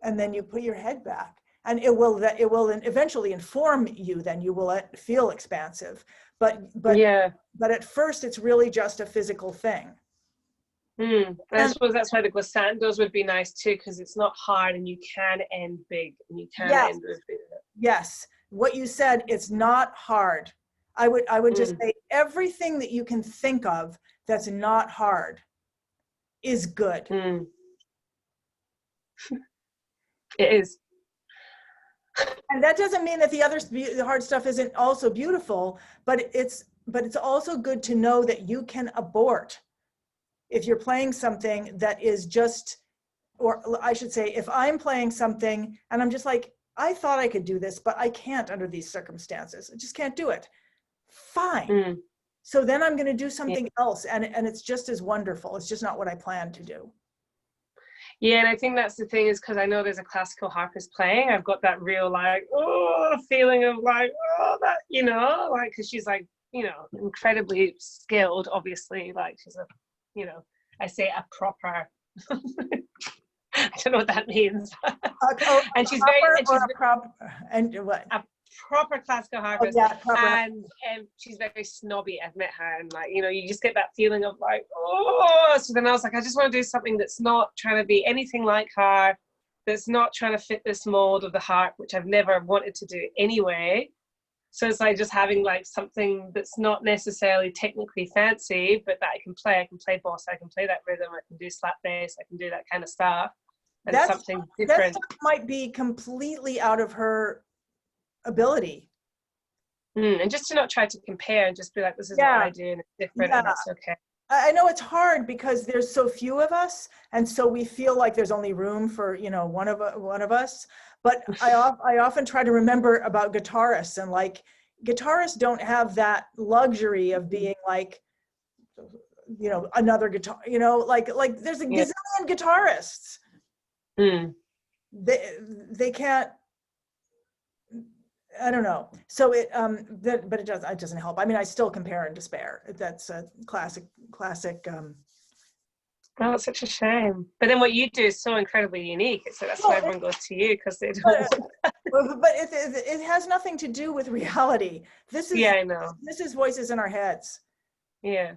[SPEAKER 1] then you put your head back, and it will eventually inform you. Then you will feel expansive, but at first it's really just a physical thing.
[SPEAKER 2] I suppose that's why the glissandos would be nice too, because it's not hard and you can end big and you can end with it.
[SPEAKER 1] Yes, what you said, it's not hard. I would just say everything that you can think of that's not hard is good.
[SPEAKER 2] It is.
[SPEAKER 1] And that doesn't mean that the hard stuff isn't also beautiful, but it's also good to know that you can abort if you're playing something that is just, or I should say, if I'm playing something and I'm just like, I thought I could do this, but I can't under these circumstances. I just can't do it. Fine. So then I'm going to do something else, and it's just as wonderful. It's just not what I planned to do.
[SPEAKER 2] Yeah, and I think that's the thing, is because I know there's a classical harpist playing, I've got that real like, feeling of like, that, you know, like, because she's like, you know, incredibly skilled, obviously, like she's a, you know, I say a proper, I don't know what that means. And she's a proper classical harpist, and she's very snobby, admit her, and like, you know, you just get that feeling of like, so then I was like, I just want to do something that's not trying to be anything like her, that's not trying to fit this mold of the harp, which I've never wanted to do anyway. So it's like just having like something that's not necessarily technically fancy, but that I can play. I can play bossa, I can play that rhythm, I can do slap bass, I can do that kind of stuff. And that's something different.
[SPEAKER 1] That might be completely out of her ability.
[SPEAKER 2] And just to not try to compare and just be like, this is what I do and it's different and it's okay.
[SPEAKER 1] I know it's hard because there's so few of us, and so we feel like there's only room for, you know, one of us. But I often try to remember about guitarists, and like guitarists don't have that luxury of being like, you know, another guitar, you know, like there's a gazillion guitarists. They can't. I don't know. So but it doesn't help. I mean, I still compare and despair. That's a classic.
[SPEAKER 2] Oh, it's such a shame. But then what you do is so incredibly unique. So that's why everyone goes to you, because they don't.
[SPEAKER 1] But it has nothing to do with reality. This is
[SPEAKER 2] I know.
[SPEAKER 1] This is voices in our heads.
[SPEAKER 2] Yeah.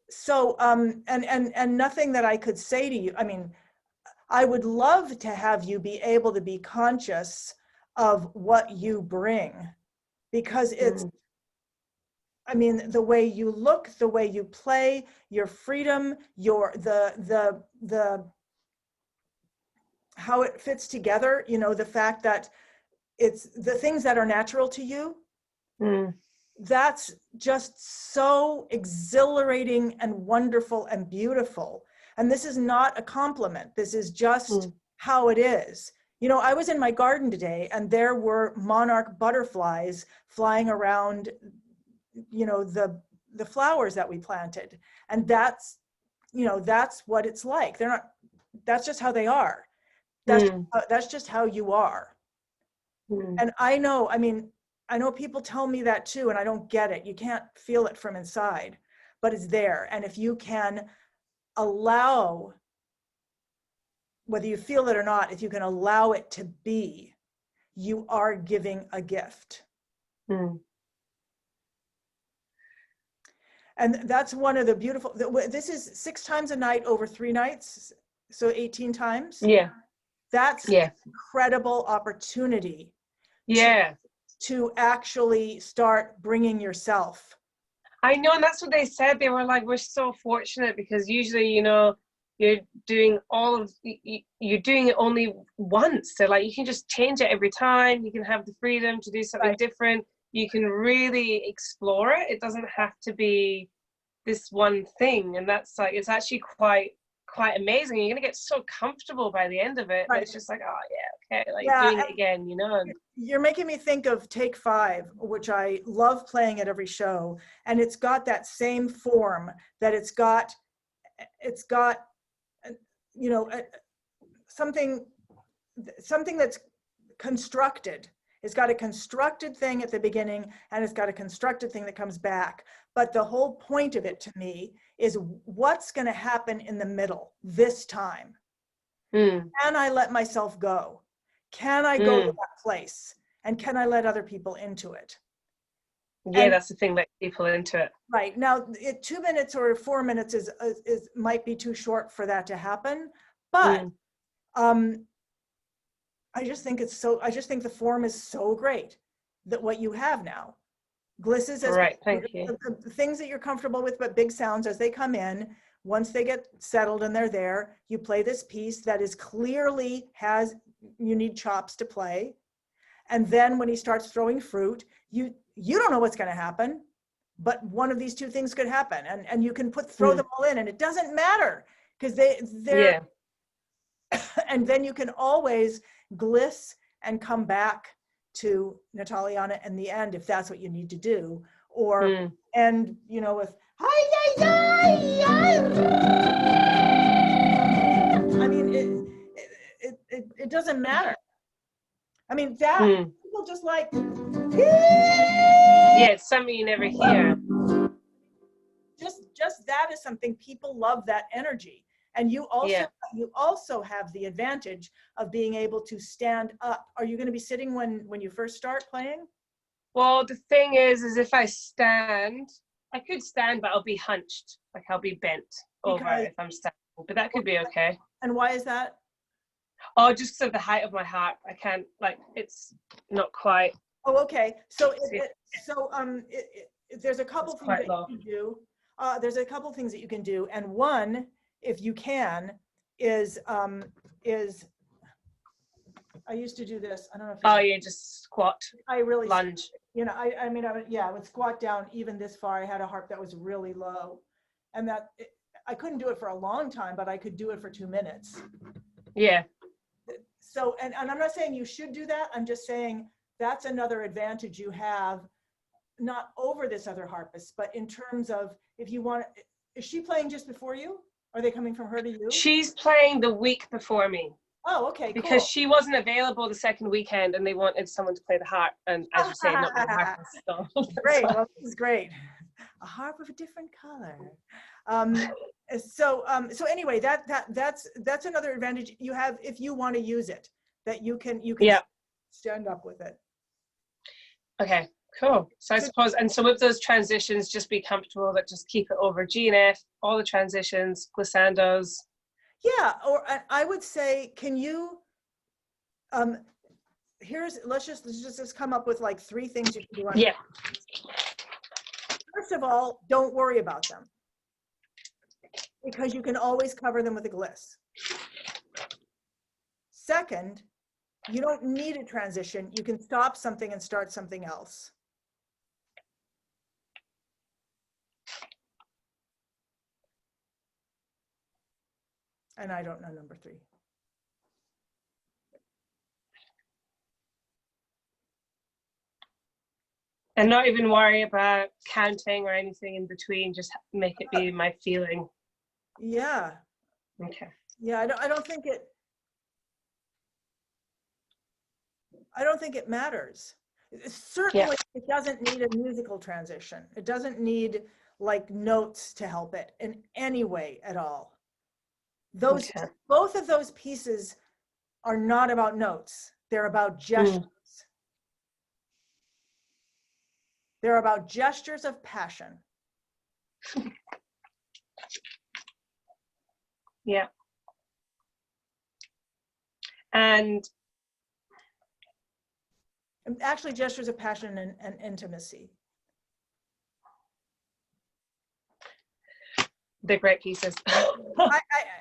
[SPEAKER 1] So and nothing that I could say to you. I mean, I would love to have you be able to be conscious of what you bring, because it's, I mean, the way you look, the way you play, your freedom, the how it fits together, you know, the fact that it's the things that are natural to you. That's just so exhilarating and wonderful and beautiful. And this is not a compliment. This is just how it is. You know, I was in my garden today and there were monarch butterflies flying around, you know, the flowers that we planted. And that's, you know, that's what it's like. They're not, that's just how they are. That's just how you are. And I know, I mean, I know people tell me that too, and I don't get it. You can't feel it from inside, but it's there. And if you can allow, whether you feel it or not, if you can allow it to be, you are giving a gift.
[SPEAKER 2] Mm.
[SPEAKER 1] And that's one of the beautiful, this is 6 times a night over 3 nights, so 18 times.
[SPEAKER 2] Yeah.
[SPEAKER 1] That's
[SPEAKER 2] Yeah.
[SPEAKER 1] incredible opportunity
[SPEAKER 2] Yeah.
[SPEAKER 1] to actually start bringing yourself.
[SPEAKER 2] I know, and that's what they said. They were like, we're so fortunate because usually, you know, you're doing you're doing it only once. So like you can just change it every time. You can have the freedom to do something
[SPEAKER 1] Right.
[SPEAKER 2] different. You can really explore it. It doesn't have to be this one thing. And that's like, it's actually quite amazing. You're gonna get so comfortable by the end of it.
[SPEAKER 1] Right.
[SPEAKER 2] It's just like, oh yeah, okay, like
[SPEAKER 1] Yeah,
[SPEAKER 2] doing it again, you know.
[SPEAKER 1] you're making me think of Take 5, which I love playing at every show, and it's got that same form that it's got you know, something that's constructed. It's got a constructed thing at the beginning, and it's got a constructed thing that comes back. But the whole point of it to me is what's going to happen in the middle this time. Can I let myself go? Can I go to that place? And can I let other people into it?
[SPEAKER 2] Yeah,
[SPEAKER 1] And
[SPEAKER 2] that's the thing, let people into it.
[SPEAKER 1] right now, 2 minutes or 4 minutes is might be too short for that to happen. But I just think the form is so great that what you have now. Glisses as
[SPEAKER 2] Right, thank you.
[SPEAKER 1] the things that you're comfortable with, but big sounds as they come in. Once they get settled and they're there, you play this piece that is clearly you need chops to play. And then when he starts throwing fruit, you don't know what's going to happen, but one of these 2 things could happen, and you can throw them all in, and it doesn't matter because they're and then you can always gliss and come back to Nataliana in the end if that's what you need to do, or end, you know, with I mean, it doesn't matter. I mean, that people just like
[SPEAKER 2] yeah, it's something you never hear.
[SPEAKER 1] Just that is something people love, that energy. And you also have the advantage of being able to stand up. Are you going to be sitting when you first start playing?
[SPEAKER 2] Well, the thing is if I stand, I could stand, but I'll be hunched, like I'll be bent over if I'm standing, but that could be okay.
[SPEAKER 1] And why is that?
[SPEAKER 2] Oh, just so the height of my heart, I can't, like, it's not quite.
[SPEAKER 1] Oh, okay. So there's a couple things that you can do. There's a couple things that you can do, and one, if you can, is I used to do this. I don't know if
[SPEAKER 2] just squat.
[SPEAKER 1] I really
[SPEAKER 2] lunge.
[SPEAKER 1] You know, I would squat down even this far. I had a harp that was really low, and I couldn't do it for a long time, but I could do it for 2 minutes.
[SPEAKER 2] Yeah.
[SPEAKER 1] So, and I'm not saying you should do that. I'm just saying that's another advantage you have, not over this other harpist, but in terms of if you want. Is she playing just before you? Are they coming from her to you?
[SPEAKER 2] She's playing the week before me.
[SPEAKER 1] Oh, okay,
[SPEAKER 2] because
[SPEAKER 1] cool.
[SPEAKER 2] She wasn't available the second weekend, and they wanted someone to play the harp, and as you say, not the harpist. So.
[SPEAKER 1] Great, well, this is great. A harp of a different color. So anyway, that's another advantage you have if you want to use it, that you can stand up with it.
[SPEAKER 2] Okay, cool. So I suppose, and so with those transitions, just be comfortable, but just keep it over G and F, all the transitions, glissandos.
[SPEAKER 1] Yeah, or I would say, can you, let's just come up with like 3 things you can do.
[SPEAKER 2] Yeah.
[SPEAKER 1] First of all, don't worry about them, because you can always cover them with a gliss. Second, you don't need a transition. You can stop something and start something else. And I don't know number 3.
[SPEAKER 2] And not even worry about counting or anything in between, just make it be my feeling.
[SPEAKER 1] Yeah.
[SPEAKER 2] Okay.
[SPEAKER 1] Yeah, I don't think it matters. Certainly, it doesn't need a musical transition. It doesn't need like notes to help it in any way at all. Those both of those pieces are not about notes. They're about gestures. They're about gestures of passion.
[SPEAKER 2] Yeah. And
[SPEAKER 1] actually gestures of passion and intimacy.
[SPEAKER 2] They're great pieces.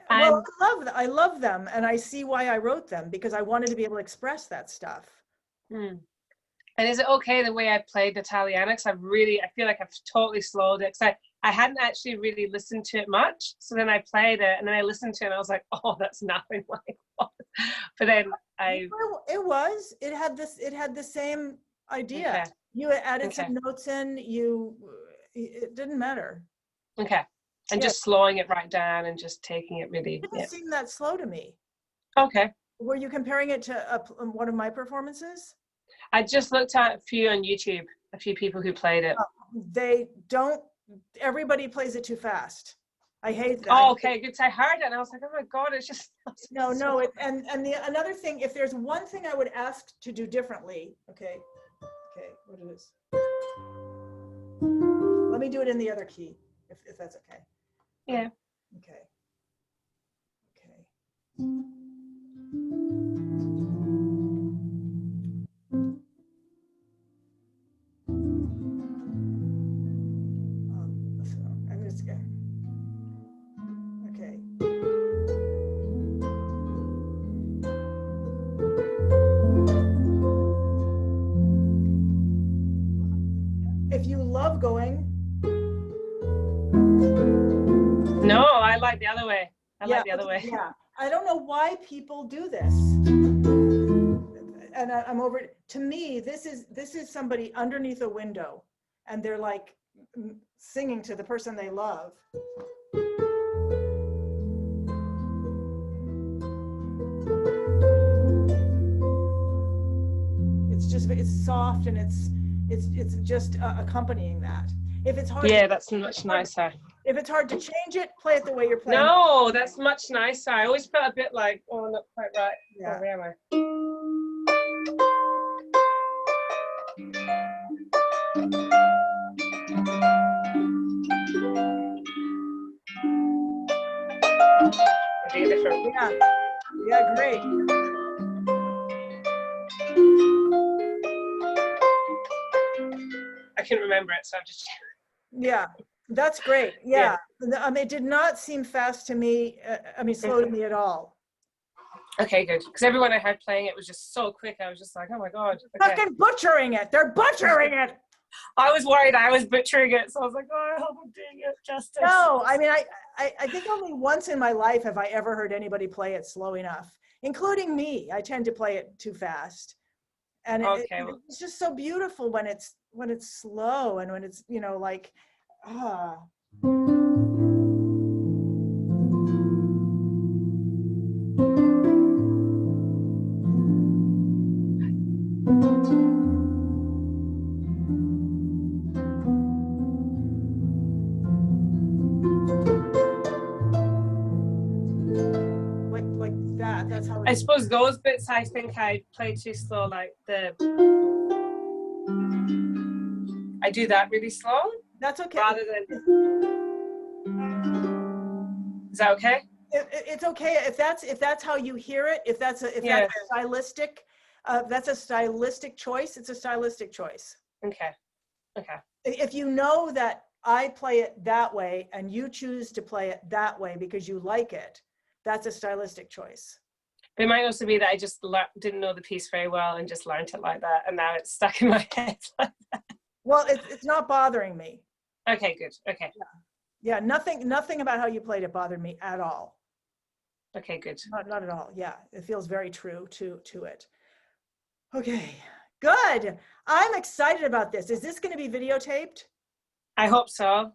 [SPEAKER 1] I love them, and I see why I wrote them, because I wanted to be able to express that stuff.
[SPEAKER 2] And is it okay the way I played Italiana? Because I feel like I've totally slowed it. Because I hadn't actually really listened to it much. So then I played it, and then I listened to it, and I was like, oh, that's nothing like what. But then
[SPEAKER 1] it had the same idea.
[SPEAKER 2] Okay.
[SPEAKER 1] You added some notes in, it didn't matter.
[SPEAKER 2] Okay. And just slowing it right down and just taking it really.
[SPEAKER 1] It didn't seem that slow to me.
[SPEAKER 2] Okay.
[SPEAKER 1] Were you comparing it to one of my performances?
[SPEAKER 2] I just looked at a few on YouTube, a few people who played it.
[SPEAKER 1] They don't, everybody plays it too fast. I hate that.
[SPEAKER 2] Oh, okay, good. I heard it and I was like, oh my God, it's just.
[SPEAKER 1] Another thing, if there's one thing I would ask to do differently, okay, what it is. Let me do it in the other key, if that's okay.
[SPEAKER 2] Yeah.
[SPEAKER 1] Okay. I'm just gonna. Okay. If you love going.
[SPEAKER 2] No, I like the other way. I like the other way.
[SPEAKER 1] Yeah. I don't know why people do this. And I'm over it. To me, this is somebody underneath a window, and they're like singing to the person they love. It's soft, and it's just accompanying that. If it's hard,
[SPEAKER 2] that's much nicer.
[SPEAKER 1] If it's hard to change it, play it the way you're playing.
[SPEAKER 2] No, that's much nicer. I always felt a bit like, oh, not quite right.
[SPEAKER 1] Yeah.
[SPEAKER 2] Oh, where am I? Different.
[SPEAKER 1] Yeah, great.
[SPEAKER 2] I can remember it, so I'm just.
[SPEAKER 1] Yeah, that's great. Yeah. It did not seem fast to me. Slow to me at all.
[SPEAKER 2] Okay, good. Because everyone I had playing it was just so quick. I was just like, oh my God. Okay.
[SPEAKER 1] Fucking butchering it. They're butchering it.
[SPEAKER 2] I was worried I was butchering it, so I was like, oh, I hope I'm doing it justice.
[SPEAKER 1] No, I think only once in my life have I ever heard anybody play it slow enough, including me. I tend to play it too fast. And it's just so beautiful when it's slow, and when it's, like, like that. That's how
[SPEAKER 2] I suppose those bits I think I play too slow, like I do that really slow.
[SPEAKER 1] That's okay.
[SPEAKER 2] Rather than. Is that okay?
[SPEAKER 1] It's okay if that's how you hear it. If that's stylistic, that's a stylistic choice. It's a stylistic choice.
[SPEAKER 2] Okay.
[SPEAKER 1] If you know that I play it that way and you choose to play it that way because you like it, that's a stylistic choice.
[SPEAKER 2] It might also be that I just didn't know the piece very well and just learned it like that, and now it's stuck in my head like that.
[SPEAKER 1] Well, it's not bothering me.
[SPEAKER 2] Okay, good. Okay.
[SPEAKER 1] Yeah, nothing about how you played it bothered me at all.
[SPEAKER 2] Okay, good.
[SPEAKER 1] Not at all. Yeah, it feels very true to it. Okay, good. I'm excited about this. Is this going to be videotaped?
[SPEAKER 2] I hope so.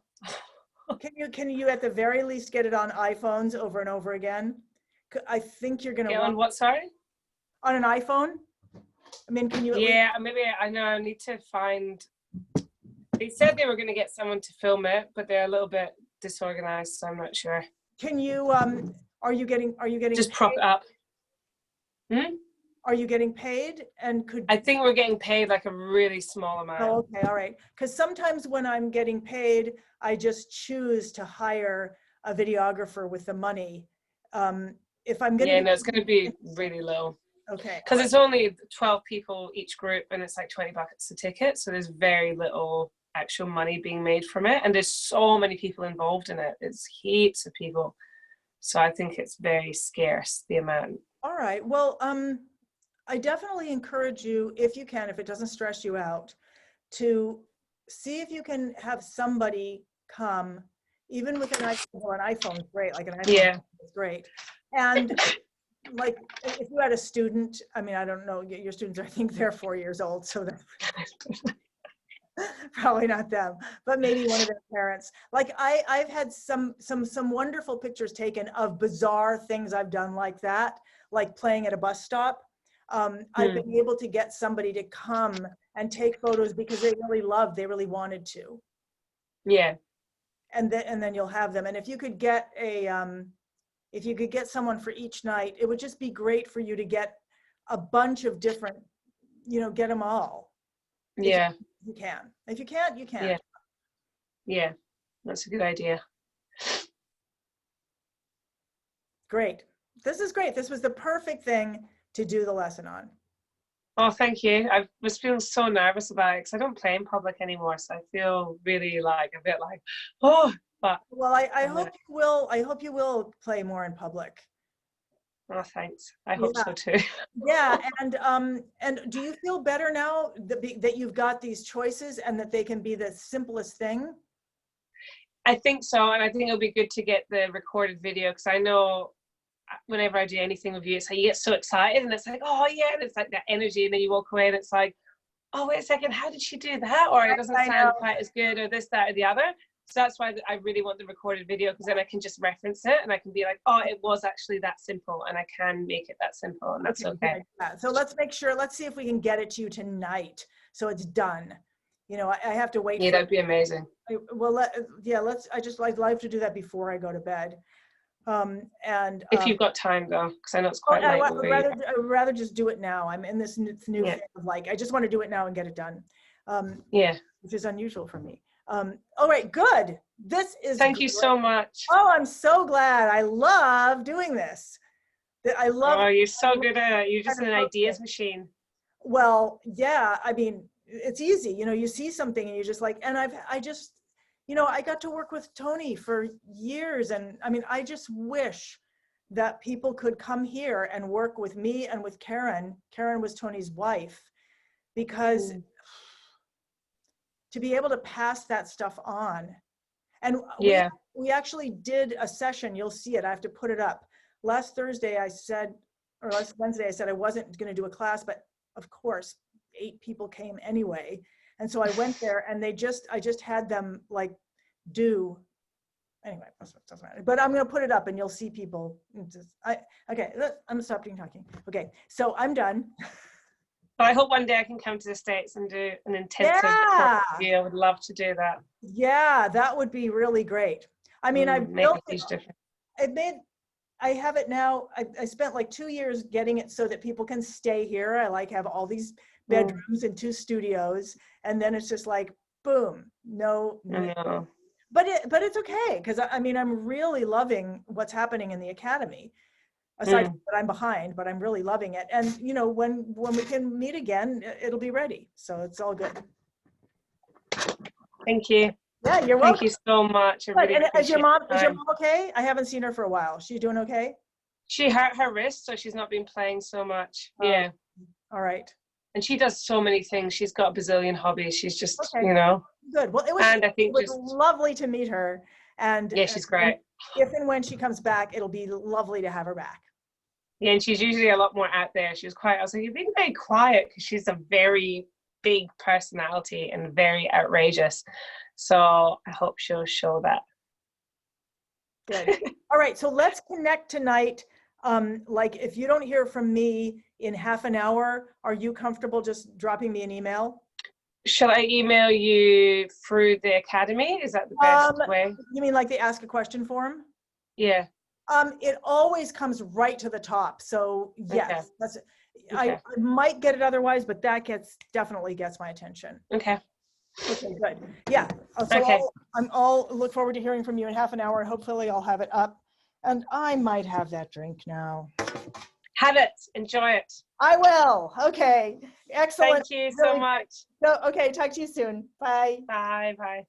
[SPEAKER 1] Can you at the very least get it on iPhones over and over again? I think you're going to
[SPEAKER 2] on what, sorry?
[SPEAKER 1] On an iPhone. I mean, can you?
[SPEAKER 2] Yeah, maybe I know I need to find. They said they were going to get someone to film it, but they're a little bit disorganized, so I'm not sure.
[SPEAKER 1] Can you? Are you getting
[SPEAKER 2] Just
[SPEAKER 1] paid?
[SPEAKER 2] prop it up. Hmm?
[SPEAKER 1] Are you getting paid? And
[SPEAKER 2] I think we're getting paid like a really small amount.
[SPEAKER 1] Oh, okay, all right. Because sometimes when I'm getting paid, I just choose to hire a videographer with the money. If I'm going to
[SPEAKER 2] Yeah, no, it's going to be really low.
[SPEAKER 1] Okay.
[SPEAKER 2] Because it's only 12 people each group, and it's like $20 a ticket, so there's very little actual money being made from it, and there's so many people involved in it. It's heaps of people, so I think it's very scarce, the amount.
[SPEAKER 1] All right. Well, I definitely encourage you, if you can, if it doesn't stress you out, to see if you can have somebody come, even with an iPhone. Well, an iPhone is great, like an iPhone is great. And like if you had a student, I mean, I don't know, your students, I think they're 4 years old, so that's probably not them, but maybe one of their parents. Like I've had some wonderful pictures taken of bizarre things I've done like that, like playing at a bus stop. I've been able to get somebody to come and take photos because they really wanted to.
[SPEAKER 2] Yeah.
[SPEAKER 1] And then you'll have them. And if you could get someone for each night, it would just be great for you to get a bunch of different, get them all.
[SPEAKER 2] Yeah.
[SPEAKER 1] If you can. If you can't, you can't.
[SPEAKER 2] Yeah. Yeah. That's a good idea.
[SPEAKER 1] Great. This is great. This was the perfect thing to do the lesson on.
[SPEAKER 2] Oh, thank you. I was feeling so nervous about it because I don't play in public anymore, so I feel really like a bit like, oh, but.
[SPEAKER 1] Well, I hope you will. I hope you will play more in public.
[SPEAKER 2] Oh, thanks. I hope so too.
[SPEAKER 1] Yeah, and do you feel better now that you've got these choices and that they can be the simplest thing?
[SPEAKER 2] I think so, and I think it'll be good to get the recorded video because I know whenever I do anything with you, it's like you get so excited and it's like, oh yeah, and it's like that energy, and then you walk away and it's like, oh wait a second, how did she do that? Or it doesn't sound quite as good, or this, that, or the other. So that's why I really want the recorded video, because then I can just reference it and I can be like, oh, it was actually that simple, and I can make it that simple, and that's okay.
[SPEAKER 1] So let's see if we can get it to you tonight, so it's done. I have to wait.
[SPEAKER 2] Yeah, that'd be amazing.
[SPEAKER 1] Well, I'd like to do that before I go to bed. And
[SPEAKER 2] if you've got time though, because I know it's quite late.
[SPEAKER 1] I'd rather just do it now. I'm in this new thing of like, I just want to do it now and get it done. Which is unusual for me. All right, good. This is
[SPEAKER 2] Thank you so much.
[SPEAKER 1] Oh, I'm so glad. I love doing this.
[SPEAKER 2] Oh, you're so good at it. You're just an ideas machine.
[SPEAKER 1] Well, yeah, I mean, it's easy. You see something and you're just like, and I just I got to work with Tony for years, and I mean, I just wish that people could come here and work with me and with Karen. Karen was Tony's wife, because to be able to pass that stuff on. And we actually did a session. You'll see it. I have to put it up. Last Wednesday I said I wasn't going to do a class, but of course 8 people came anyway. And so I went there, and I just had them like do, anyway, doesn't matter. But I'm going to put it up and you'll see people. Okay, I'm stopping talking. Okay, so I'm done.
[SPEAKER 2] But I hope one day I can come to the States and do an intensive video. I would love to do that. Yeah, that would be really great. I mean, I have it now. I spent like 2 years getting it so that people can stay here. I have all these bedrooms and 2 studios, and then it's just like, boom, no. But it's okay, because I mean, I'm really loving what's happening in the Academy. Aside from that I'm behind, but I'm really loving it. And when we can meet again, it'll be ready. So it's all good. Thank you. Yeah, you're welcome. Thank you so much. Is your mom okay? I haven't seen her for a while. She's doing okay? She hurt her wrist, so she's not been playing so much. Yeah. All right. And she does so many things. She's got a bazillion hobbies. She's just, Good. Well, it was lovely to meet her. And yeah, she's great. If and when she comes back, it'll be lovely to have her back. Yeah, and she's usually a lot more out there. I was like, you're being very quiet, because she's a very big personality and very outrageous. So I hope she'll show that. Good. All right, so let's connect tonight.
[SPEAKER 1] Like if you don't hear from me in half an hour, are you comfortable just dropping me an email?
[SPEAKER 2] Shall I email you through the academy? Is that the best way?
[SPEAKER 1] You mean like the ask a question form?
[SPEAKER 2] Yeah.
[SPEAKER 1] It always comes right to the top. So yes,
[SPEAKER 2] Okay.
[SPEAKER 1] that's
[SPEAKER 2] Okay.
[SPEAKER 1] I might get it otherwise, but that definitely gets my attention.
[SPEAKER 2] Okay.
[SPEAKER 1] Okay, good. Yeah. So
[SPEAKER 2] Okay.
[SPEAKER 1] I'll look forward to hearing from you in half an hour. Hopefully I'll have it up. And I might have that drink now.
[SPEAKER 2] Have it. Enjoy it.
[SPEAKER 1] I will. Okay. Excellent.
[SPEAKER 2] Thank you so much.
[SPEAKER 1] Okay. Talk to you soon. Bye.
[SPEAKER 2] Bye. Bye.